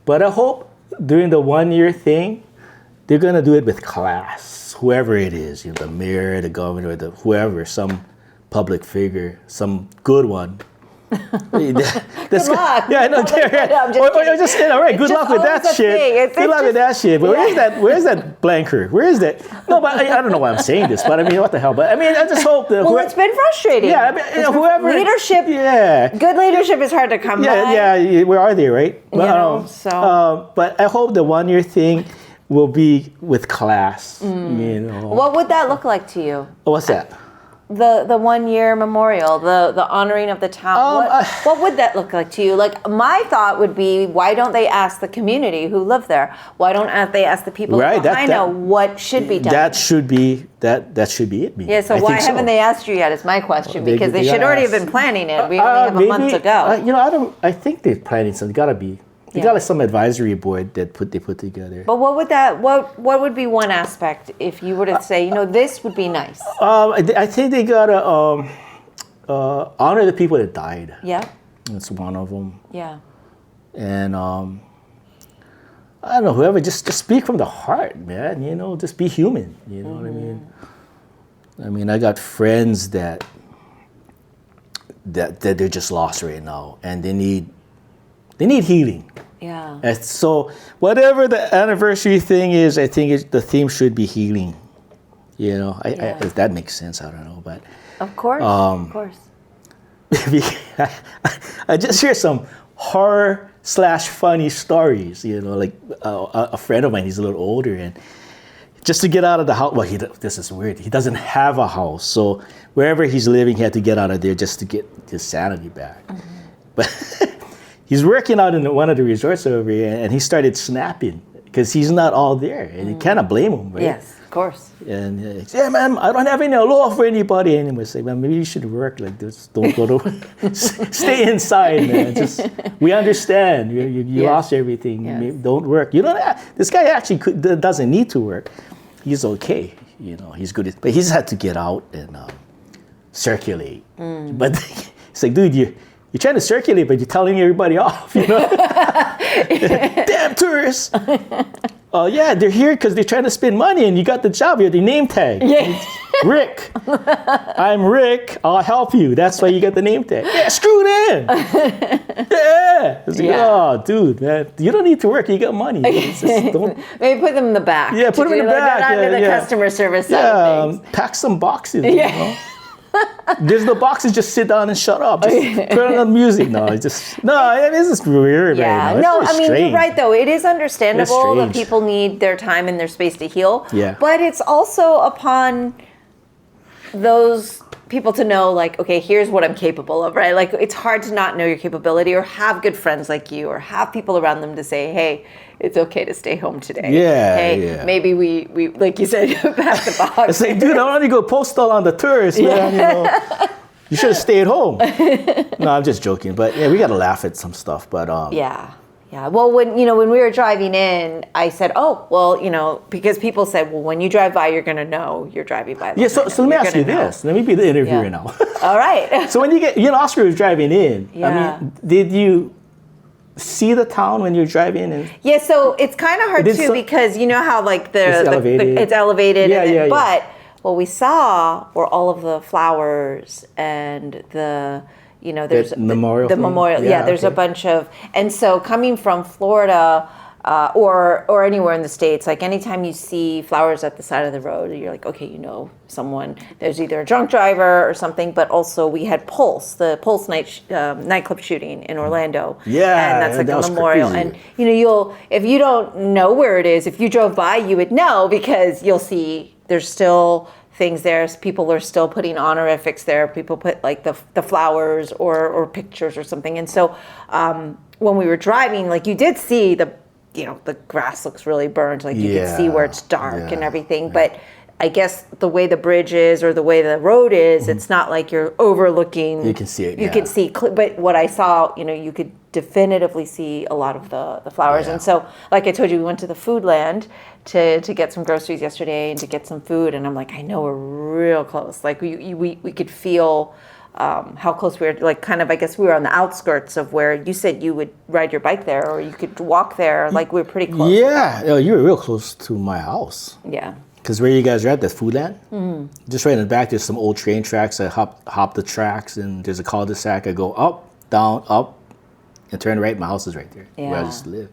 But I hope during the 1 year thing, they're going to do it with class, whoever it is, the mayor, the governor, whoever, some public figure, some good one. Good luck. Yeah, I know. Good luck with that shit. Good luck with that shit. But where's that blanker? Where is that? No, but I don't know why I'm saying this, but I mean, what the hell? But I mean, I just hope that. Well, it's been frustrating. Yeah, I mean, whoever. Leadership. Yeah. Good leadership is hard to come by. Yeah, where are they, right? But I hope the 1 year thing will be with class. What would that look like to you? What's that? The 1 year memorial, the honoring of the town. What would that look like to you? Like my thought would be, why don't they ask the community who live there? Why don't they ask the people of Lahaina what should be done? That should be it. Yeah. So why haven't they asked you yet? Is my question, because they should already have been planning it. We only have a month to go. I think they're planning something. Gotta be. They got like some advisory board that they put together. But what would be one aspect if you were to say, this would be nice? I think they gotta honor the people that died. Yeah. That's one of them. Yeah. And I don't know, whoever, just speak from the heart, man. Just be human. You know what I mean? I mean, I got friends that they're just lost right now, and they need healing. Yeah. And so whatever the anniversary thing is, I think the theme should be healing. If that makes sense, I don't know, but of course. I just hear some horror/funny stories. Like a friend of mine, he's a little older, and just to get out of the house. Well, this is weird. He doesn't have a house, so wherever he's living, he had to get out of there just to get his sanity back. But he's working out in one of the resorts over here, and he started snapping because he's not all there, and you cannot blame him, right? Yes, of course. And he's like, yeah, man, I don't have any aloha for anybody. And we say, man, maybe you should work like this. Don't go to stay inside, man. We understand. You lost everything. Yes. Don't work. You don't. This guy actually doesn't need to work. He's okay. He's good. But he's had to get out and circulate. But it's like, dude, you're trying to circulate, but you're telling everybody off. Damn tourists. Yeah, they're here because they're trying to spend money, and you got the job. You have the name tag. Yeah. Rick. I'm Rick. I'll help you. That's why you got the name tag. Yeah, screw it in. Yeah. It's like, oh, dude, man, you don't need to work. You got money. Don't. Maybe put them in the back. Yeah, put them in the back. Not under the customer service side of things. Pack some boxes. There's no boxes. Just sit down and shut up. Just turn on the music. This is weird. Yeah, right now. You're right though. It is understandable that people need their time and their space to heal. Yeah. But it's also upon those people to know, like, okay, here's what I'm capable of, right? Like, it's hard to not know your capability or have good friends like you or have people around them to say, hey, it's okay to stay home today. Yeah. Hey, maybe we like you said, pass the box. It's like, dude, I want to go postal on the tourists, man. You should have stayed home. No, I'm just joking. But yeah, we got to laugh at some stuff. But Yeah. Well, when we were driving in, I said, oh, well, because people said, well, when you drive by, you're going to know you're driving by. Yeah. So let me ask you this. Let me be the interviewer now. All right. So when Oscar was driving in, I mean, did you see the town when you're driving in? Yeah. So it's kind of hard too because you know how like it's elevated. Yeah. But what we saw were all of the flowers and there's the memorial. The memorial. Yeah. There's a bunch of, and so coming from Florida or anywhere in the States, like anytime you see flowers at the side of the road, you're like, okay, someone. There's either a drunk driver or something. But also we had the Pulse nightclub shooting in Orlando. Yeah, and that's like a memorial. Crazy. And if you don't know where it is, if you drove by, you would know because you'll see there's still things there. People are still putting honorifics there. People put like the flowers or pictures or something. And so when we were driving, like you did see the grass looks really burnt. Like you can see where it's dark and everything. But I guess the way the bridge is or the way the road is, it's not like you're overlooking. You can see it. You can see. But what I saw, you could definitively see a lot of the flowers. Yeah. And so, like I told you, we went to the food land to get some groceries yesterday and to get some food. And I'm like, I know we're real close. Like we could feel how close we were. Like kind of, I guess we were on the outskirts of where you said you would ride your bike there or you could walk there. Like we were pretty close. Yeah, you were real close to my house. Yeah. Because where you guys are at, the food land, just right in the back, there's some old train tracks. I hop the tracks, and there's a cul-de-sac. I go up, down, up, and turn right. My house is right there where I used to live.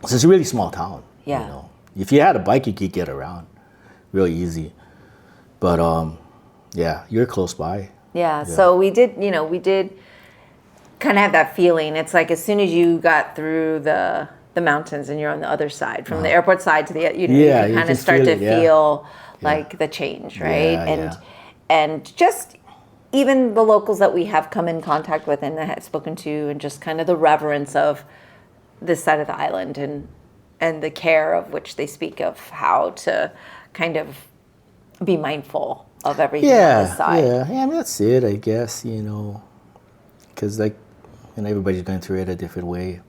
So it's a really small town. Yeah. If you had a bike, you could get around real easy. But you're close by. Yeah. So we did kind of have that feeling. It's like as soon as you got through the mountains and you're on the other side, from the airport side to the, you kind of start to feel like the change, right? And just even the locals that we have come in contact with and that have spoken to, and just kind of the reverence of this side of the island and the care of which they speak of how to kind of be mindful of everything on this side. Yeah, I mean, that's it, I guess, because everybody's going through it a different way.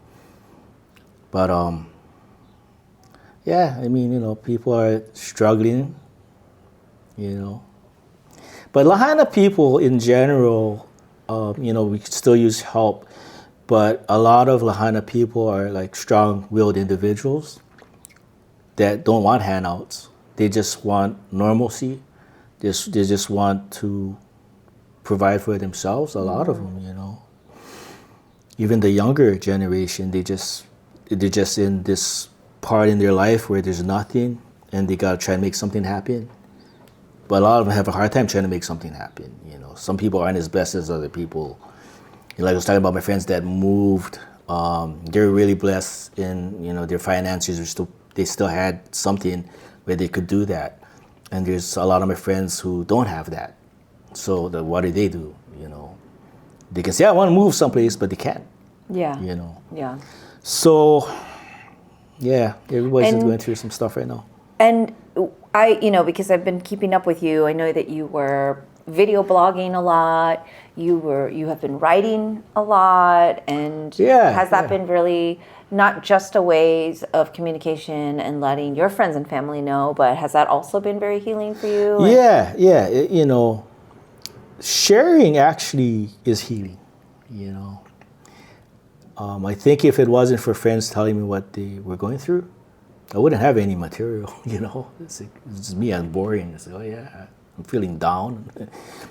But I mean, people are struggling, But Lahaina people in general, we still use help, but a lot of Lahaina people are like strong-willed individuals that don't want handouts. They just want normalcy. They just want to provide for themselves. A lot of them, Even the younger generation, they're just in this part in their life where there's nothing and they gotta try to make something happen. But a lot of them have a hard time trying to make something happen. Some people aren't as blessed as other people. like I was talking about my friends that moved. They're really blessed in, their finances they still had something where they could do that. And there's a lot of my friends who don't have that. So what do? They can say, I want to move someplace, but they can't. Yeah. Yeah. So, yeah, everybody's going through some stuff right now. And because I've been keeping up with you, I know that you were video blogging a lot. You have been writing a lot, and has that been really not just a ways of communication and letting your friends and family know, but has that also been very healing for you? Yeah. Sharing actually is healing. I think if it wasn't for friends telling me what they were going through, I wouldn't have any material. It's just me. I'm boring. It's like, oh yeah, I'm feeling down.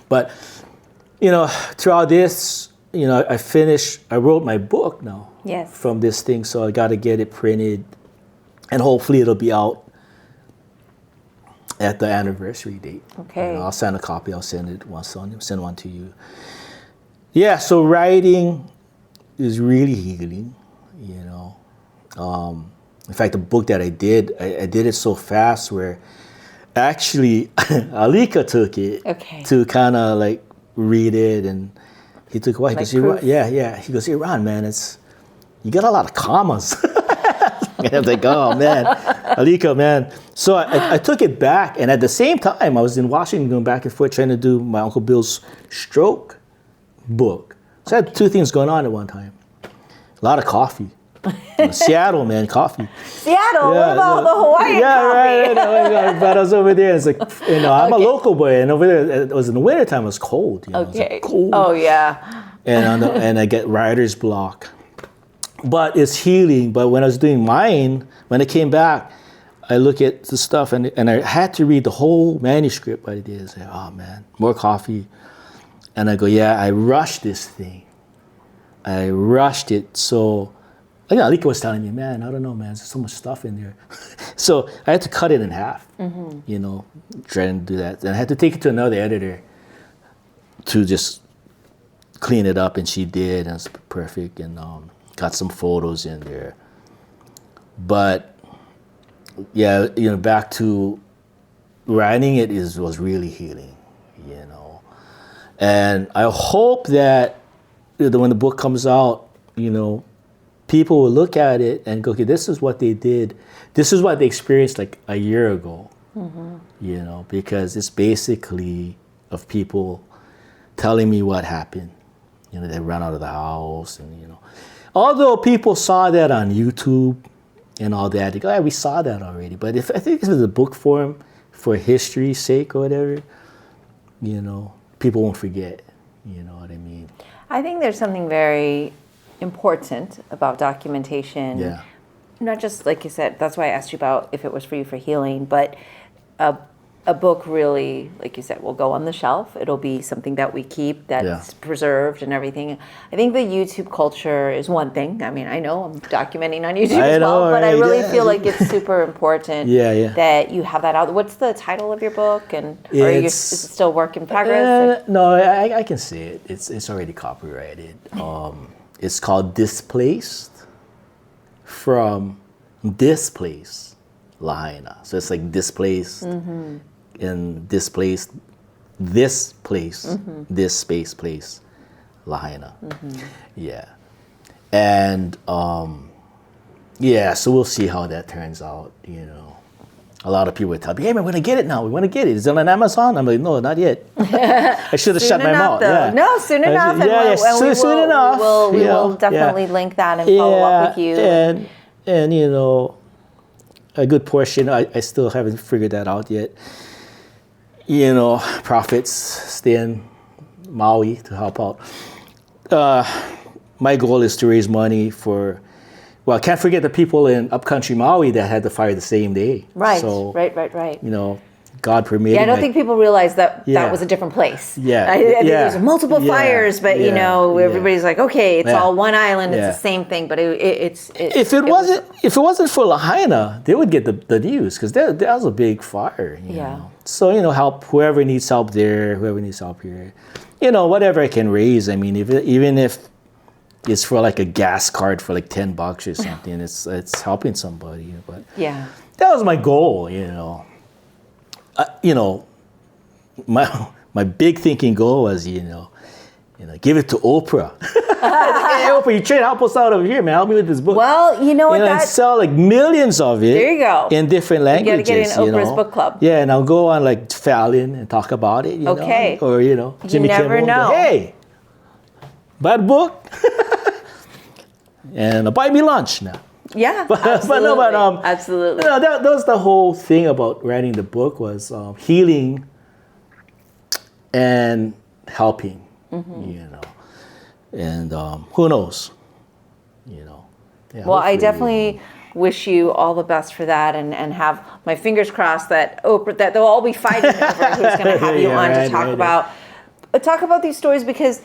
But throughout this, I wrote my book now. Yes. From this thing, so I got to get it printed, and hopefully it'll be out at the anniversary date. Okay. I'll send a copy. I'll send one to you. Yeah. So writing is really healing. In fact, the book that I did it so fast where actually Alika took it to kind of like read it, and he took a while. He goes, He goes, hey, Ron, man, you got a lot of commas. I was like, oh man, Alika, man. So I took it back, and at the same time, I was in Washington going back and forth trying to do my Uncle Bill's stroke book. So I had two things going on at one time. A lot of coffee. Seattle, man, coffee. Seattle? What about the Hawaiian coffee? Right. But I was over there, and it's like, I'm a local boy, and over there, it was in the wintertime, it was cold. It was like cold. Oh, yeah. And I get writer's block. But it's healing. But when I was doing mine, when I came back, I look at the stuff, and I had to read the whole manuscript, but I did. I say, oh, man, more coffee. And I go, yeah, I rushed this thing. I rushed it. So, Alika was telling me, man, I don't know, man, there's so much stuff in there. So I had to cut it in half, trying to do that. And I had to take it to another editor to just clean it up, and she did, and it's perfect, and got some photos in there. But, yeah, back to writing it was really healing, And I hope that when the book comes out, people will look at it and go, okay, this is what they did. This is what they experienced like a year ago, because it's basically of people telling me what happened. They ran out of the house, and, although people saw that on YouTube and all that, they go, we saw that already. But I think if it's a book form for history's sake or whatever, people won't forget. You know what I mean? I think there's something very important about documentation. Yeah. Not just, like you said, that's why I asked you about if it was for you for healing, but a book really, like you said, will go on the shelf. It'll be something that we keep, that's preserved and everything. I think the YouTube culture is one thing. I mean, I know I'm documenting on YouTube as well, but I really feel like it's super important that you have that out. What's the title of your book? And is it still work in progress? No, I can say it. It's already copyrighted. It's called Displaced from Displaced Lahaina. So it's like displaced and displaced this place, this space place, Lahaina. Yeah. And so we'll see how that turns out, A lot of people would tell me, hey man, we're gonna get it now. We want to get it. Is it on Amazon? I'm like, no, not yet. I should have shut my mouth. Yeah. No, soon enough. Soon enough. We will definitely link that and follow up with you. And a good portion, I still haven't figured that out yet. Profits stay in Maui to help out. My goal is to raise money for. Well, I can't forget the people in upcountry Maui that had the fire the same day. Right, so, right. God permitting. Yeah, I don't think people realize that was a different place. Yeah. I think there's multiple fires, but everybody's like, okay, it's all one island, it's the same thing, but if it wasn't for Lahaina, they would get the news because that was a big fire. You know? So help whoever needs help there, whoever needs help here. Whatever I can raise. I mean, even if is for like a gas card for like $10 or something. It's helping somebody. But Yeah. that was my goal, my big thinking goal was, give it to Oprah. Hey, Oprah, you try to help us out over here, man. Help me with this book. Well, you know what? And sell like millions of it. There you go. In different languages. You gotta get in Oprah's book club. Yeah, and I'll go on like Fallon and talk about it. Okay. Or Jimmy never Kimmel. know. Hey, buy the book, and buy me lunch now. Yeah, absolutely. Absolutely. That was the whole thing about writing the book was healing and helping. And who knows, Yeah, well, I definitely wish you all the best for that, and have my fingers crossed that Oprah, that they'll all be fighting over who's going to have you on to talk about these stories, because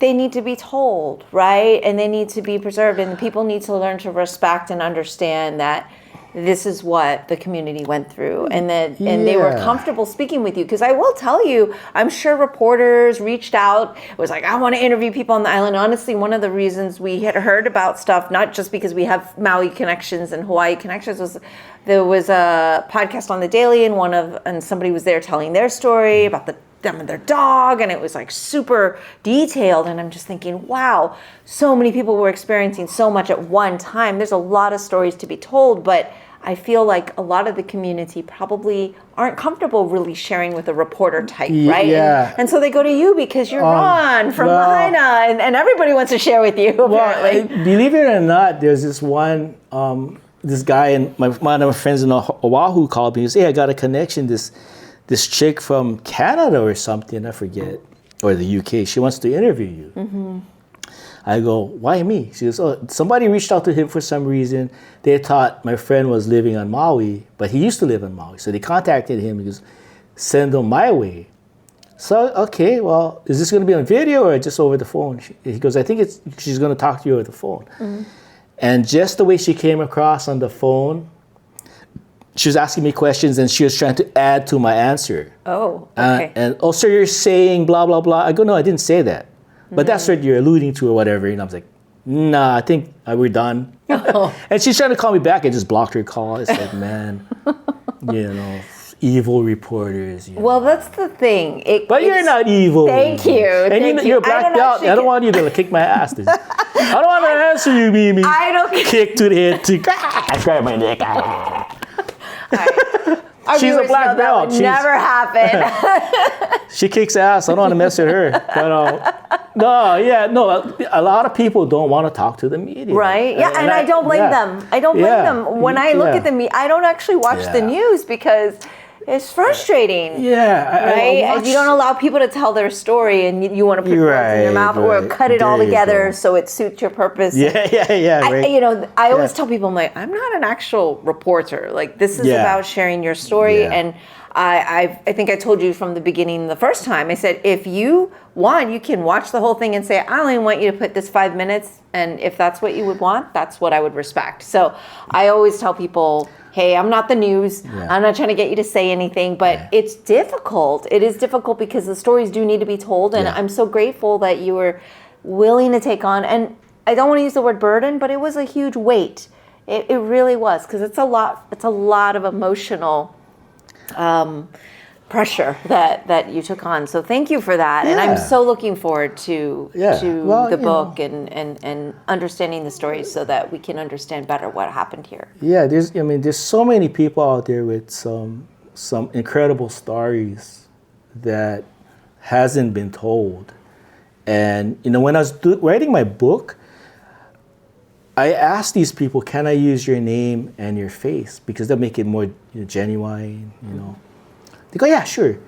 they need to be told, right? And they need to be preserved, and people need to learn to respect and understand that this is what the community went through, and that they were comfortable speaking with you. Because I will tell you, I'm sure reporters reached out, was like, I want to interview people on the island. Honestly, one of the reasons we had heard about stuff, not just because we have Maui connections and Hawaii connections, was there was a podcast on the Daily, and somebody was there telling their story about them and their dog, and it was like super detailed, and I'm just thinking, wow, so many people were experiencing so much at one time. There's a lot of stories to be told, but I feel like a lot of the community probably aren't comfortable really sharing with a reporter type, right? Yeah. And so they go to you because you're Ron from Lahaina, and everybody wants to share with you, apparently. Well, believe it or not, there's this one, this guy, and one of my friends in Oahu called me. He said, hey, I got a connection, this chick from Canada or something, I forget, or the UK. She wants to interview you. Mm-hmm. I go, why me? She goes, oh, somebody reached out to him for some reason. They thought my friend was living on Maui, but he used to live on Maui. So they contacted him. He goes, send him my way. So, okay, well, is this going to be on video or just over the phone? He goes, I think she's going to talk to you over the phone. Mm-hmm. And just the way she came across on the phone, she was asking me questions and she was trying to add to my answer. Oh, okay. So you're saying blah, blah, blah. I go, no, I didn't say that. But that's what you're alluding to or whatever. And I was like, nah, I think we're done. Oh. And she's trying to call me back. I just blocked her call. It's like, man, evil reporters. Well, that's the thing. But you're not evil. Thank you. And you're a black belt. I don't want you to kick my ass. I don't want to answer you, Mimi. I don't kick to the head. I grab my neck. She's a black belt. Never happened. She kicks ass. I don't want to mess with her. But a lot of people don't want to talk to the media. Right? Yeah, and I don't blame them. I don't blame them. When I look at the media, I don't actually watch the news because it's frustrating. Yeah. Right? You don't allow people to tell their story, and you want to put words in their mouth or cut it all together so it suits your purpose. Yeah. I always tell people, I'm like, I'm not an actual reporter. Like, this is about sharing your story. Yeah. And I think I told you from the beginning the first time, I said, if you want, you can watch the whole thing and say, I only want you to put this 5 minutes. And if that's what you would want, that's what I would respect. So I always tell people, hey, I'm not the news. Yeah. I'm not trying to get you to say anything, but it's difficult. It is difficult because the stories do need to be told. And I'm so grateful that you were willing to take on, and I don't want to use the word burden, but it was a huge weight. It really was, because it's a lot of emotional pressure that you took on. So thank you for that. Yeah. And I'm so looking forward to the book and understanding the stories so that we can understand better what happened here. Yeah, there's so many people out there with some incredible stories that hasn't been told. And when I was writing my book, I asked these people, can I use your name and your face? Because they'll make it more genuine, They go, yeah, sure.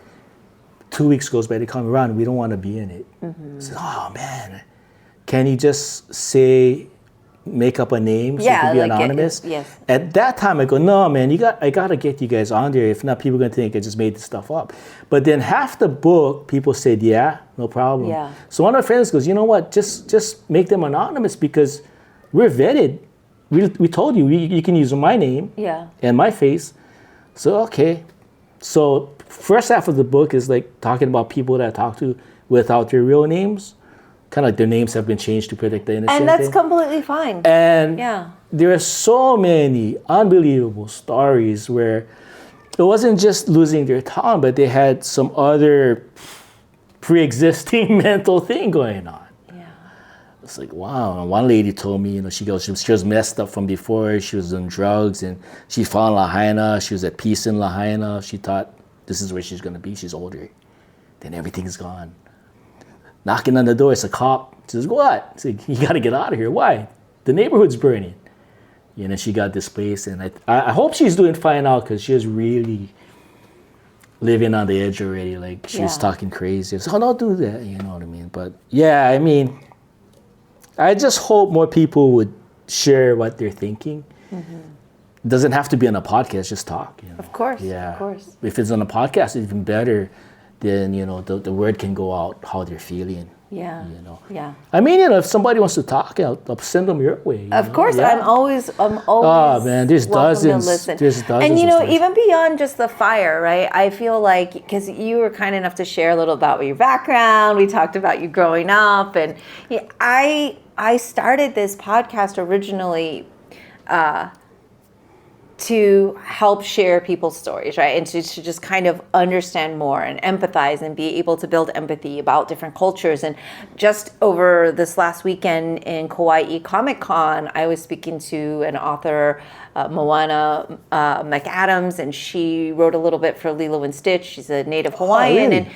2 weeks goes by, they come around, we don't want to be in it. Mm-hmm. I said, oh man, can you just make up a name so it can be anonymous? Yes. At that time I go, no man, I gotta get you guys on there. If not, people are gonna think I just made this stuff up. But then half the book, people said, yeah, no problem. Yeah. So one of my friends goes, you know what, just make them anonymous because we're vetted. We told you, you can use my name and my face. So, okay. So first half of the book is like talking about people that I talk to without their real names. kind of like their names have been changed to protect the innocent. And that's completely fine. And Yeah. there are so many unbelievable stories where it wasn't just losing their tongue, but they had some other pre-existing mental thing going on. Yeah. It's like, wow. And one lady told me, she was messed up from before. She was on drugs, and she found Lahaina. She was at peace in Lahaina. She thought this is where she's going to be. She's older. Then everything's gone. Knocking on the door, it's a cop. She says, what? It's like, you got to get out of here. Why? The neighborhood's burning. She got displaced. And I hope she's doing fine now, because she was really living on the edge already. Like, she was talking crazy. I was like, oh, don't do that. You know what I mean? But, yeah, I mean, I just hope more people would share what they're thinking. Mm-hmm. It doesn't have to be on a podcast, just talk. Of course, yeah. Of course. If it's on a podcast, it's even better. Then, the word can go out how they're feeling. Yeah. Yeah. I mean, if somebody wants to talk, I'll send them your way. Of course, yeah. I'm always. Oh man, there's dozens. There's dozens. And even beyond just the fire, right? I feel like, because you were kind enough to share a little about your background. We talked about you growing up, and I started this podcast originally to help share people's stories, right? And to just kind of understand more and empathize and be able to build empathy about different cultures. And just over this last weekend in Kauai Comic Con, I was speaking to an author, Moana McAdams, and she wrote a little bit for Lilo and Stitch. She's a native Hawaiian, and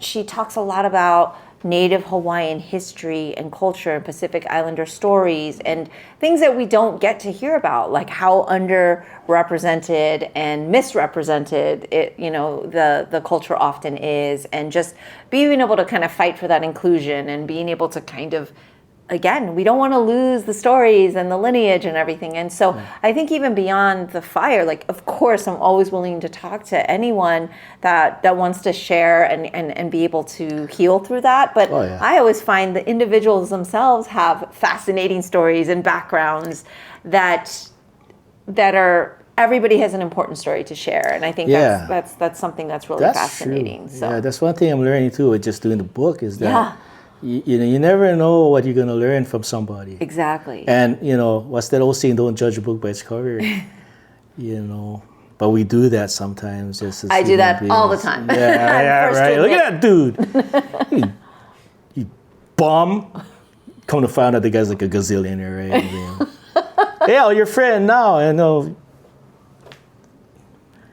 she talks a lot about Native Hawaiian history and culture and Pacific Islander stories and things that we don't get to hear about, like how underrepresented and misrepresented the culture often is, and just being able to kind of fight for that inclusion and being able to kind of, again, we don't want to lose the stories and the lineage and everything. And so I think even beyond the fire, like, of course, I'm always willing to talk to anyone that wants to share and be able to heal through that. But I always find the individuals themselves have fascinating stories and backgrounds that are, everybody has an important story to share. And I think that's something that's really fascinating. True. So. Yeah, that's one thing I'm learning too with just doing the book is that you never know what you're going to learn from somebody. Exactly. And, what's that old saying, don't judge a book by its cover, But we do that sometimes. I do that all the time. Yeah, right. Look at that dude. you bum. Come to find out the guy's like a gazillionaire, right? Hey, your friend now. I know.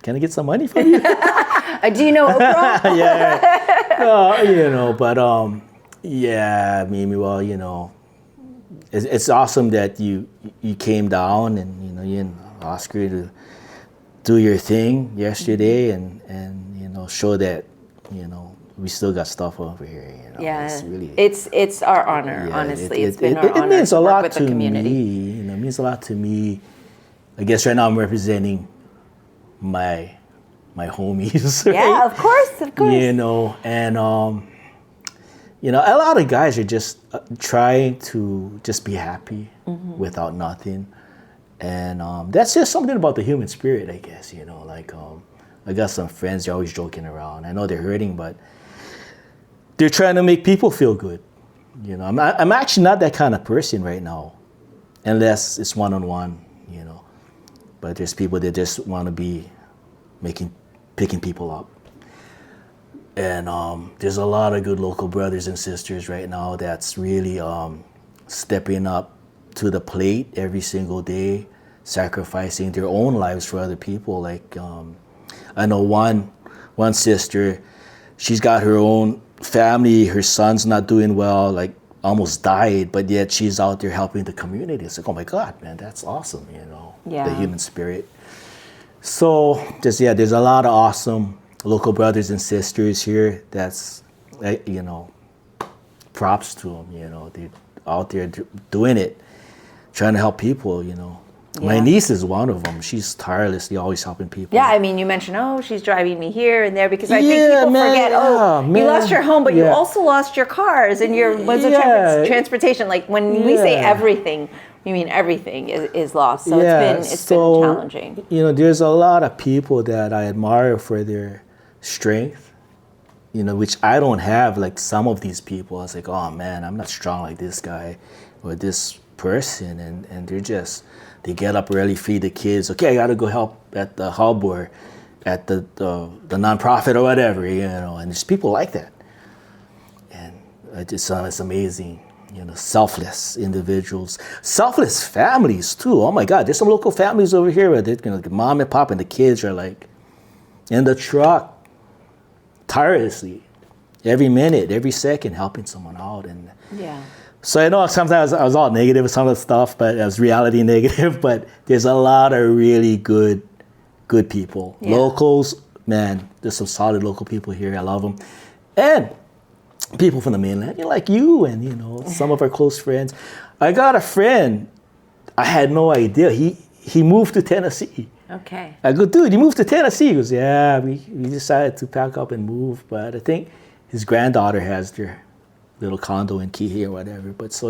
Can I get some money from you? Do you know Oprah? But yeah, Mimi, well, it's awesome that you came down and, you and Oscar to do your thing yesterday and show that, we still got stuff over here, Yeah, it's it's our honor, honestly. It's been our honor it means to a work lot with to the community. me, it means a lot to me. I guess right now I'm representing my homies, right? Yeah, of course. And a lot of guys are just trying to just be happy without nothing. And that's just something about the human spirit, I guess, I got some friends, they're always joking around. I know they're hurting, but they're trying to make people feel good. I'm actually not that kind of person right now, unless it's one-on-one, But there's people that just want to be picking people up. And there's a lot of good local brothers and sisters right now that's really stepping up to the plate every single day, sacrificing their own lives for other people. Like I know one sister, she's got her own family, her son's not doing well, like almost died, but yet she's out there helping the community. It's like, oh my God, man, that's awesome, the human spirit. So there's a lot of awesome local brothers and sisters here. That's, props to them, they're out there doing it, trying to help people, My niece is one of them. She's tirelessly always helping people. Yeah, I mean, you mentioned, she's driving me here and there, because I think people forget, you lost your home, but you also lost your cars and your transportation. Like when we say everything, we mean everything is lost. So it's been challenging. There's a lot of people that I admire for their strength, which I don't have, like some of these people. I was like, oh man, I'm not strong like this guy or this person. And they get up early, feed the kids. Okay, I got to go help at the hub or at the nonprofit or whatever, and there's people like that. And it's amazing, selfless individuals, selfless families too. Oh my God, there's some local families over here where the mom and pop and the kids are like in the truck tirelessly, every minute, every second, helping someone out. And so I know sometimes I was all negative with some of the stuff, but it was reality negative. But there's a lot of really good people. Yeah. Locals, man, there's some solid local people here. I love them. And people from the mainland, like you and, some of our close friends. I got a friend, I had no idea. He moved to Tennessee. Okay. I go, dude, you moved to Tennessee? He goes, yeah, we decided to pack up and move. But I think his granddaughter has their little condo in Kihei or whatever. But so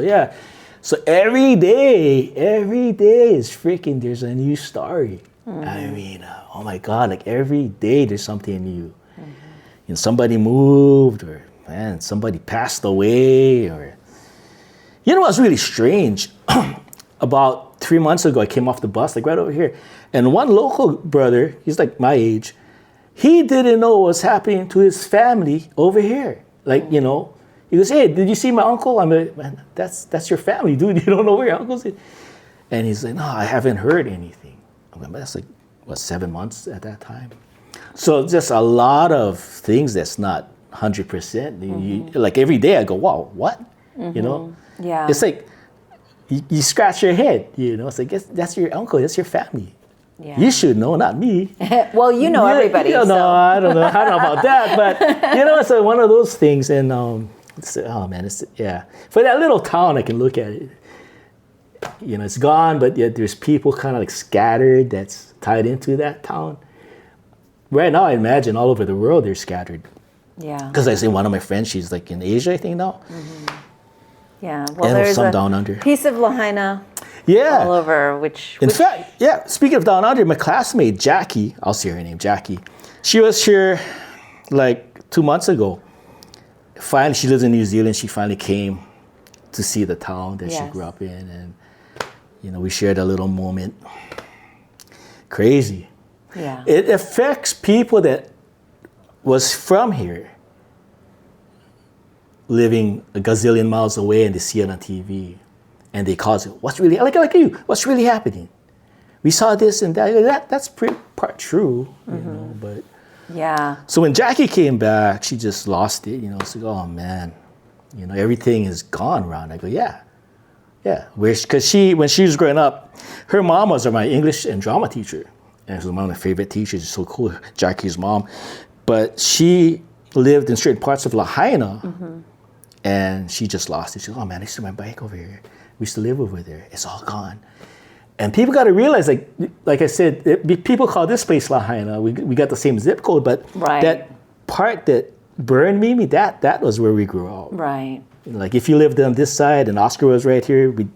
every day is freaking, there's a new story. Mm-hmm. I mean, oh my God, like every day there's something new. Mm-hmm. Somebody moved, or man, somebody passed away, or what's really strange? About 3 months ago, I came off the bus, like right over here, and one local brother, he's like my age, he didn't know what was happening to his family over here. Like, he goes, hey, did you see my uncle? I'm like, man, that's your family, dude. You don't know where your uncle's is? And he's like, no, I haven't heard anything. I'm like, that's like, 7 months at that time? So just a lot of things that's not 100%. Mm-hmm. Like every day I go, wow, what? Mm-hmm. Yeah. It's like, you scratch your head, It's like, that's your uncle, that's your family. Yeah. You should know, not me. Well, everybody. No, I don't know about that, but it's like one of those things. And oh man, for that little town, I can look at it. It's gone, but yet there's people kind of like scattered that's tied into that town. Right now, I imagine all over the world they're scattered. Yeah. Because I say one of my friends, she's like in Asia, I think now. Mm-hmm. Yeah. Well, and there's some a down under. piece of Lahaina. Yeah. All over, which... In fact, speaking of down under, my classmate, Jackie, I'll say her name, Jackie, she was here like 2 months ago. Finally, she lives in New Zealand. She finally came to see the town that she grew up in. And, we shared a little moment. Crazy. Yeah. It affects people that was from here, living a gazillion miles away, and they see it on TV. And they call it, what's really, like you, what's really happening? We saw this and that. That's pretty part true, but. Yeah. So when Jackie came back, she just lost it, It's like, oh man, everything is gone around. I go, yeah. Because when she was growing up, her mom was my English and drama teacher. And she was one of my favorite teachers. It's so cool, Jackie's mom. But she lived in certain parts of Lahaina, and she just lost it. She goes, oh man, I used to ride my bike over here. We used to live over there. It's all gone. And people got to realize, like I said, people call this place Lahaina. We got the same zip code, but that part that burned me, that was where we grew up. Right. Like if you lived on this side and Oscar was right here, we'd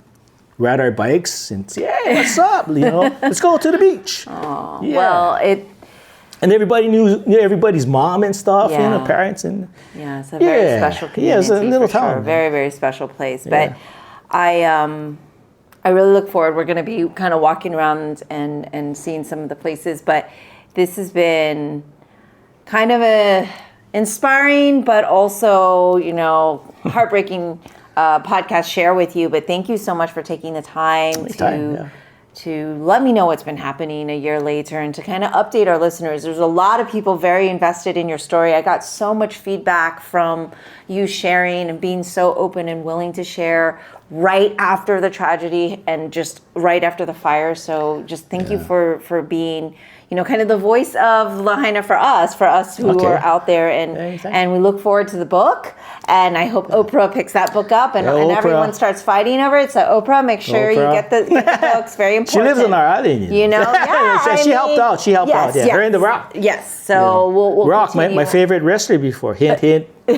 ride our bikes and say, hey, what's up? Let's go to the beach. Oh, yeah. Well, and everybody knew everybody's mom and stuff, parents and. Yeah, it's a very special community. Yeah, it's a little town. Sure. Very, very special place. Yeah. But I really look forward. We're going to be kind of walking around and seeing some of the places. But this has been kind of a inspiring, but also, heartbreaking podcast share with you. But thank you so much for taking the time to let me know what's been happening a year later and to kind of update our listeners. There's a lot of people very invested in your story. I got so much feedback from you sharing and being so open and willing to share right after the tragedy and just right after the fire. So just thank you for being, kind of the voice of Lahaina for us who are out there. And we look forward to the book. And I hope Oprah picks that book up and everyone starts fighting over it. So Oprah, make sure you get the books. Very important. She lives on our island. She helped out. Yeah. Her in the Rock. Yes. So we'll Rock, my favorite wrestler before. Hint, hint. We'll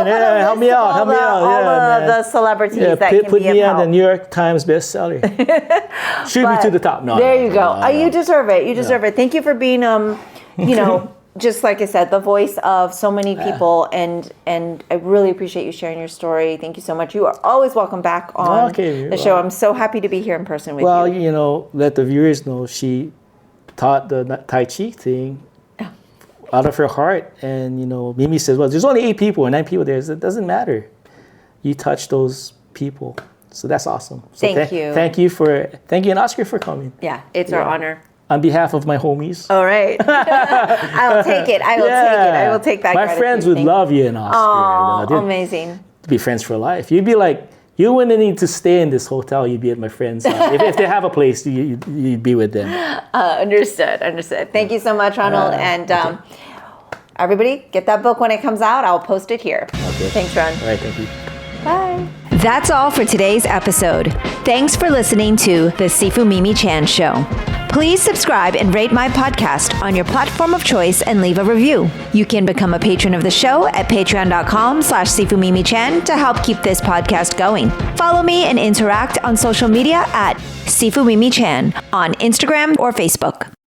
help me out. All the celebrities that can put be me on the New York Times bestseller. Shoot me to the top. No, there you go. You deserve it. You deserve it. Thank you for being, just like I said, the voice of so many people, and I really appreciate you sharing your story. Thank you so much. You are always welcome back on the show. I'm so happy to be here in person with you. Well, you know, let the viewers know she taught the Tai Chi thing out of her heart. And, you know, Mimi says, well, there's only 8 people or 9 people there. It doesn't matter. You touch those people. So that's awesome. So thank you. Thank you, and Oscar, for coming. Yeah, it's our honor. On behalf of my homies. All right. I will take it. I will take that. My friends would love you and Oscar. Oh, amazing. Be friends for life. You'd be like, you wouldn't need to stay in this hotel. You'd be at my friends' house. if they have a place, you'd be with them. Understood. Thank you so much, Ronald. Everybody, get that book when it comes out. I'll post it here. Okay. Thanks, Ron. All right, thank you. Bye. That's all for today's episode. Thanks for listening to The Sifu Mimi Chan Show. Please subscribe and rate my podcast on your platform of choice and leave a review. You can become a patron of the show at patreon.com/SifuMimiChan to help keep this podcast going. Follow me and interact on social media at Sifu Mimi Chan on Instagram or Facebook.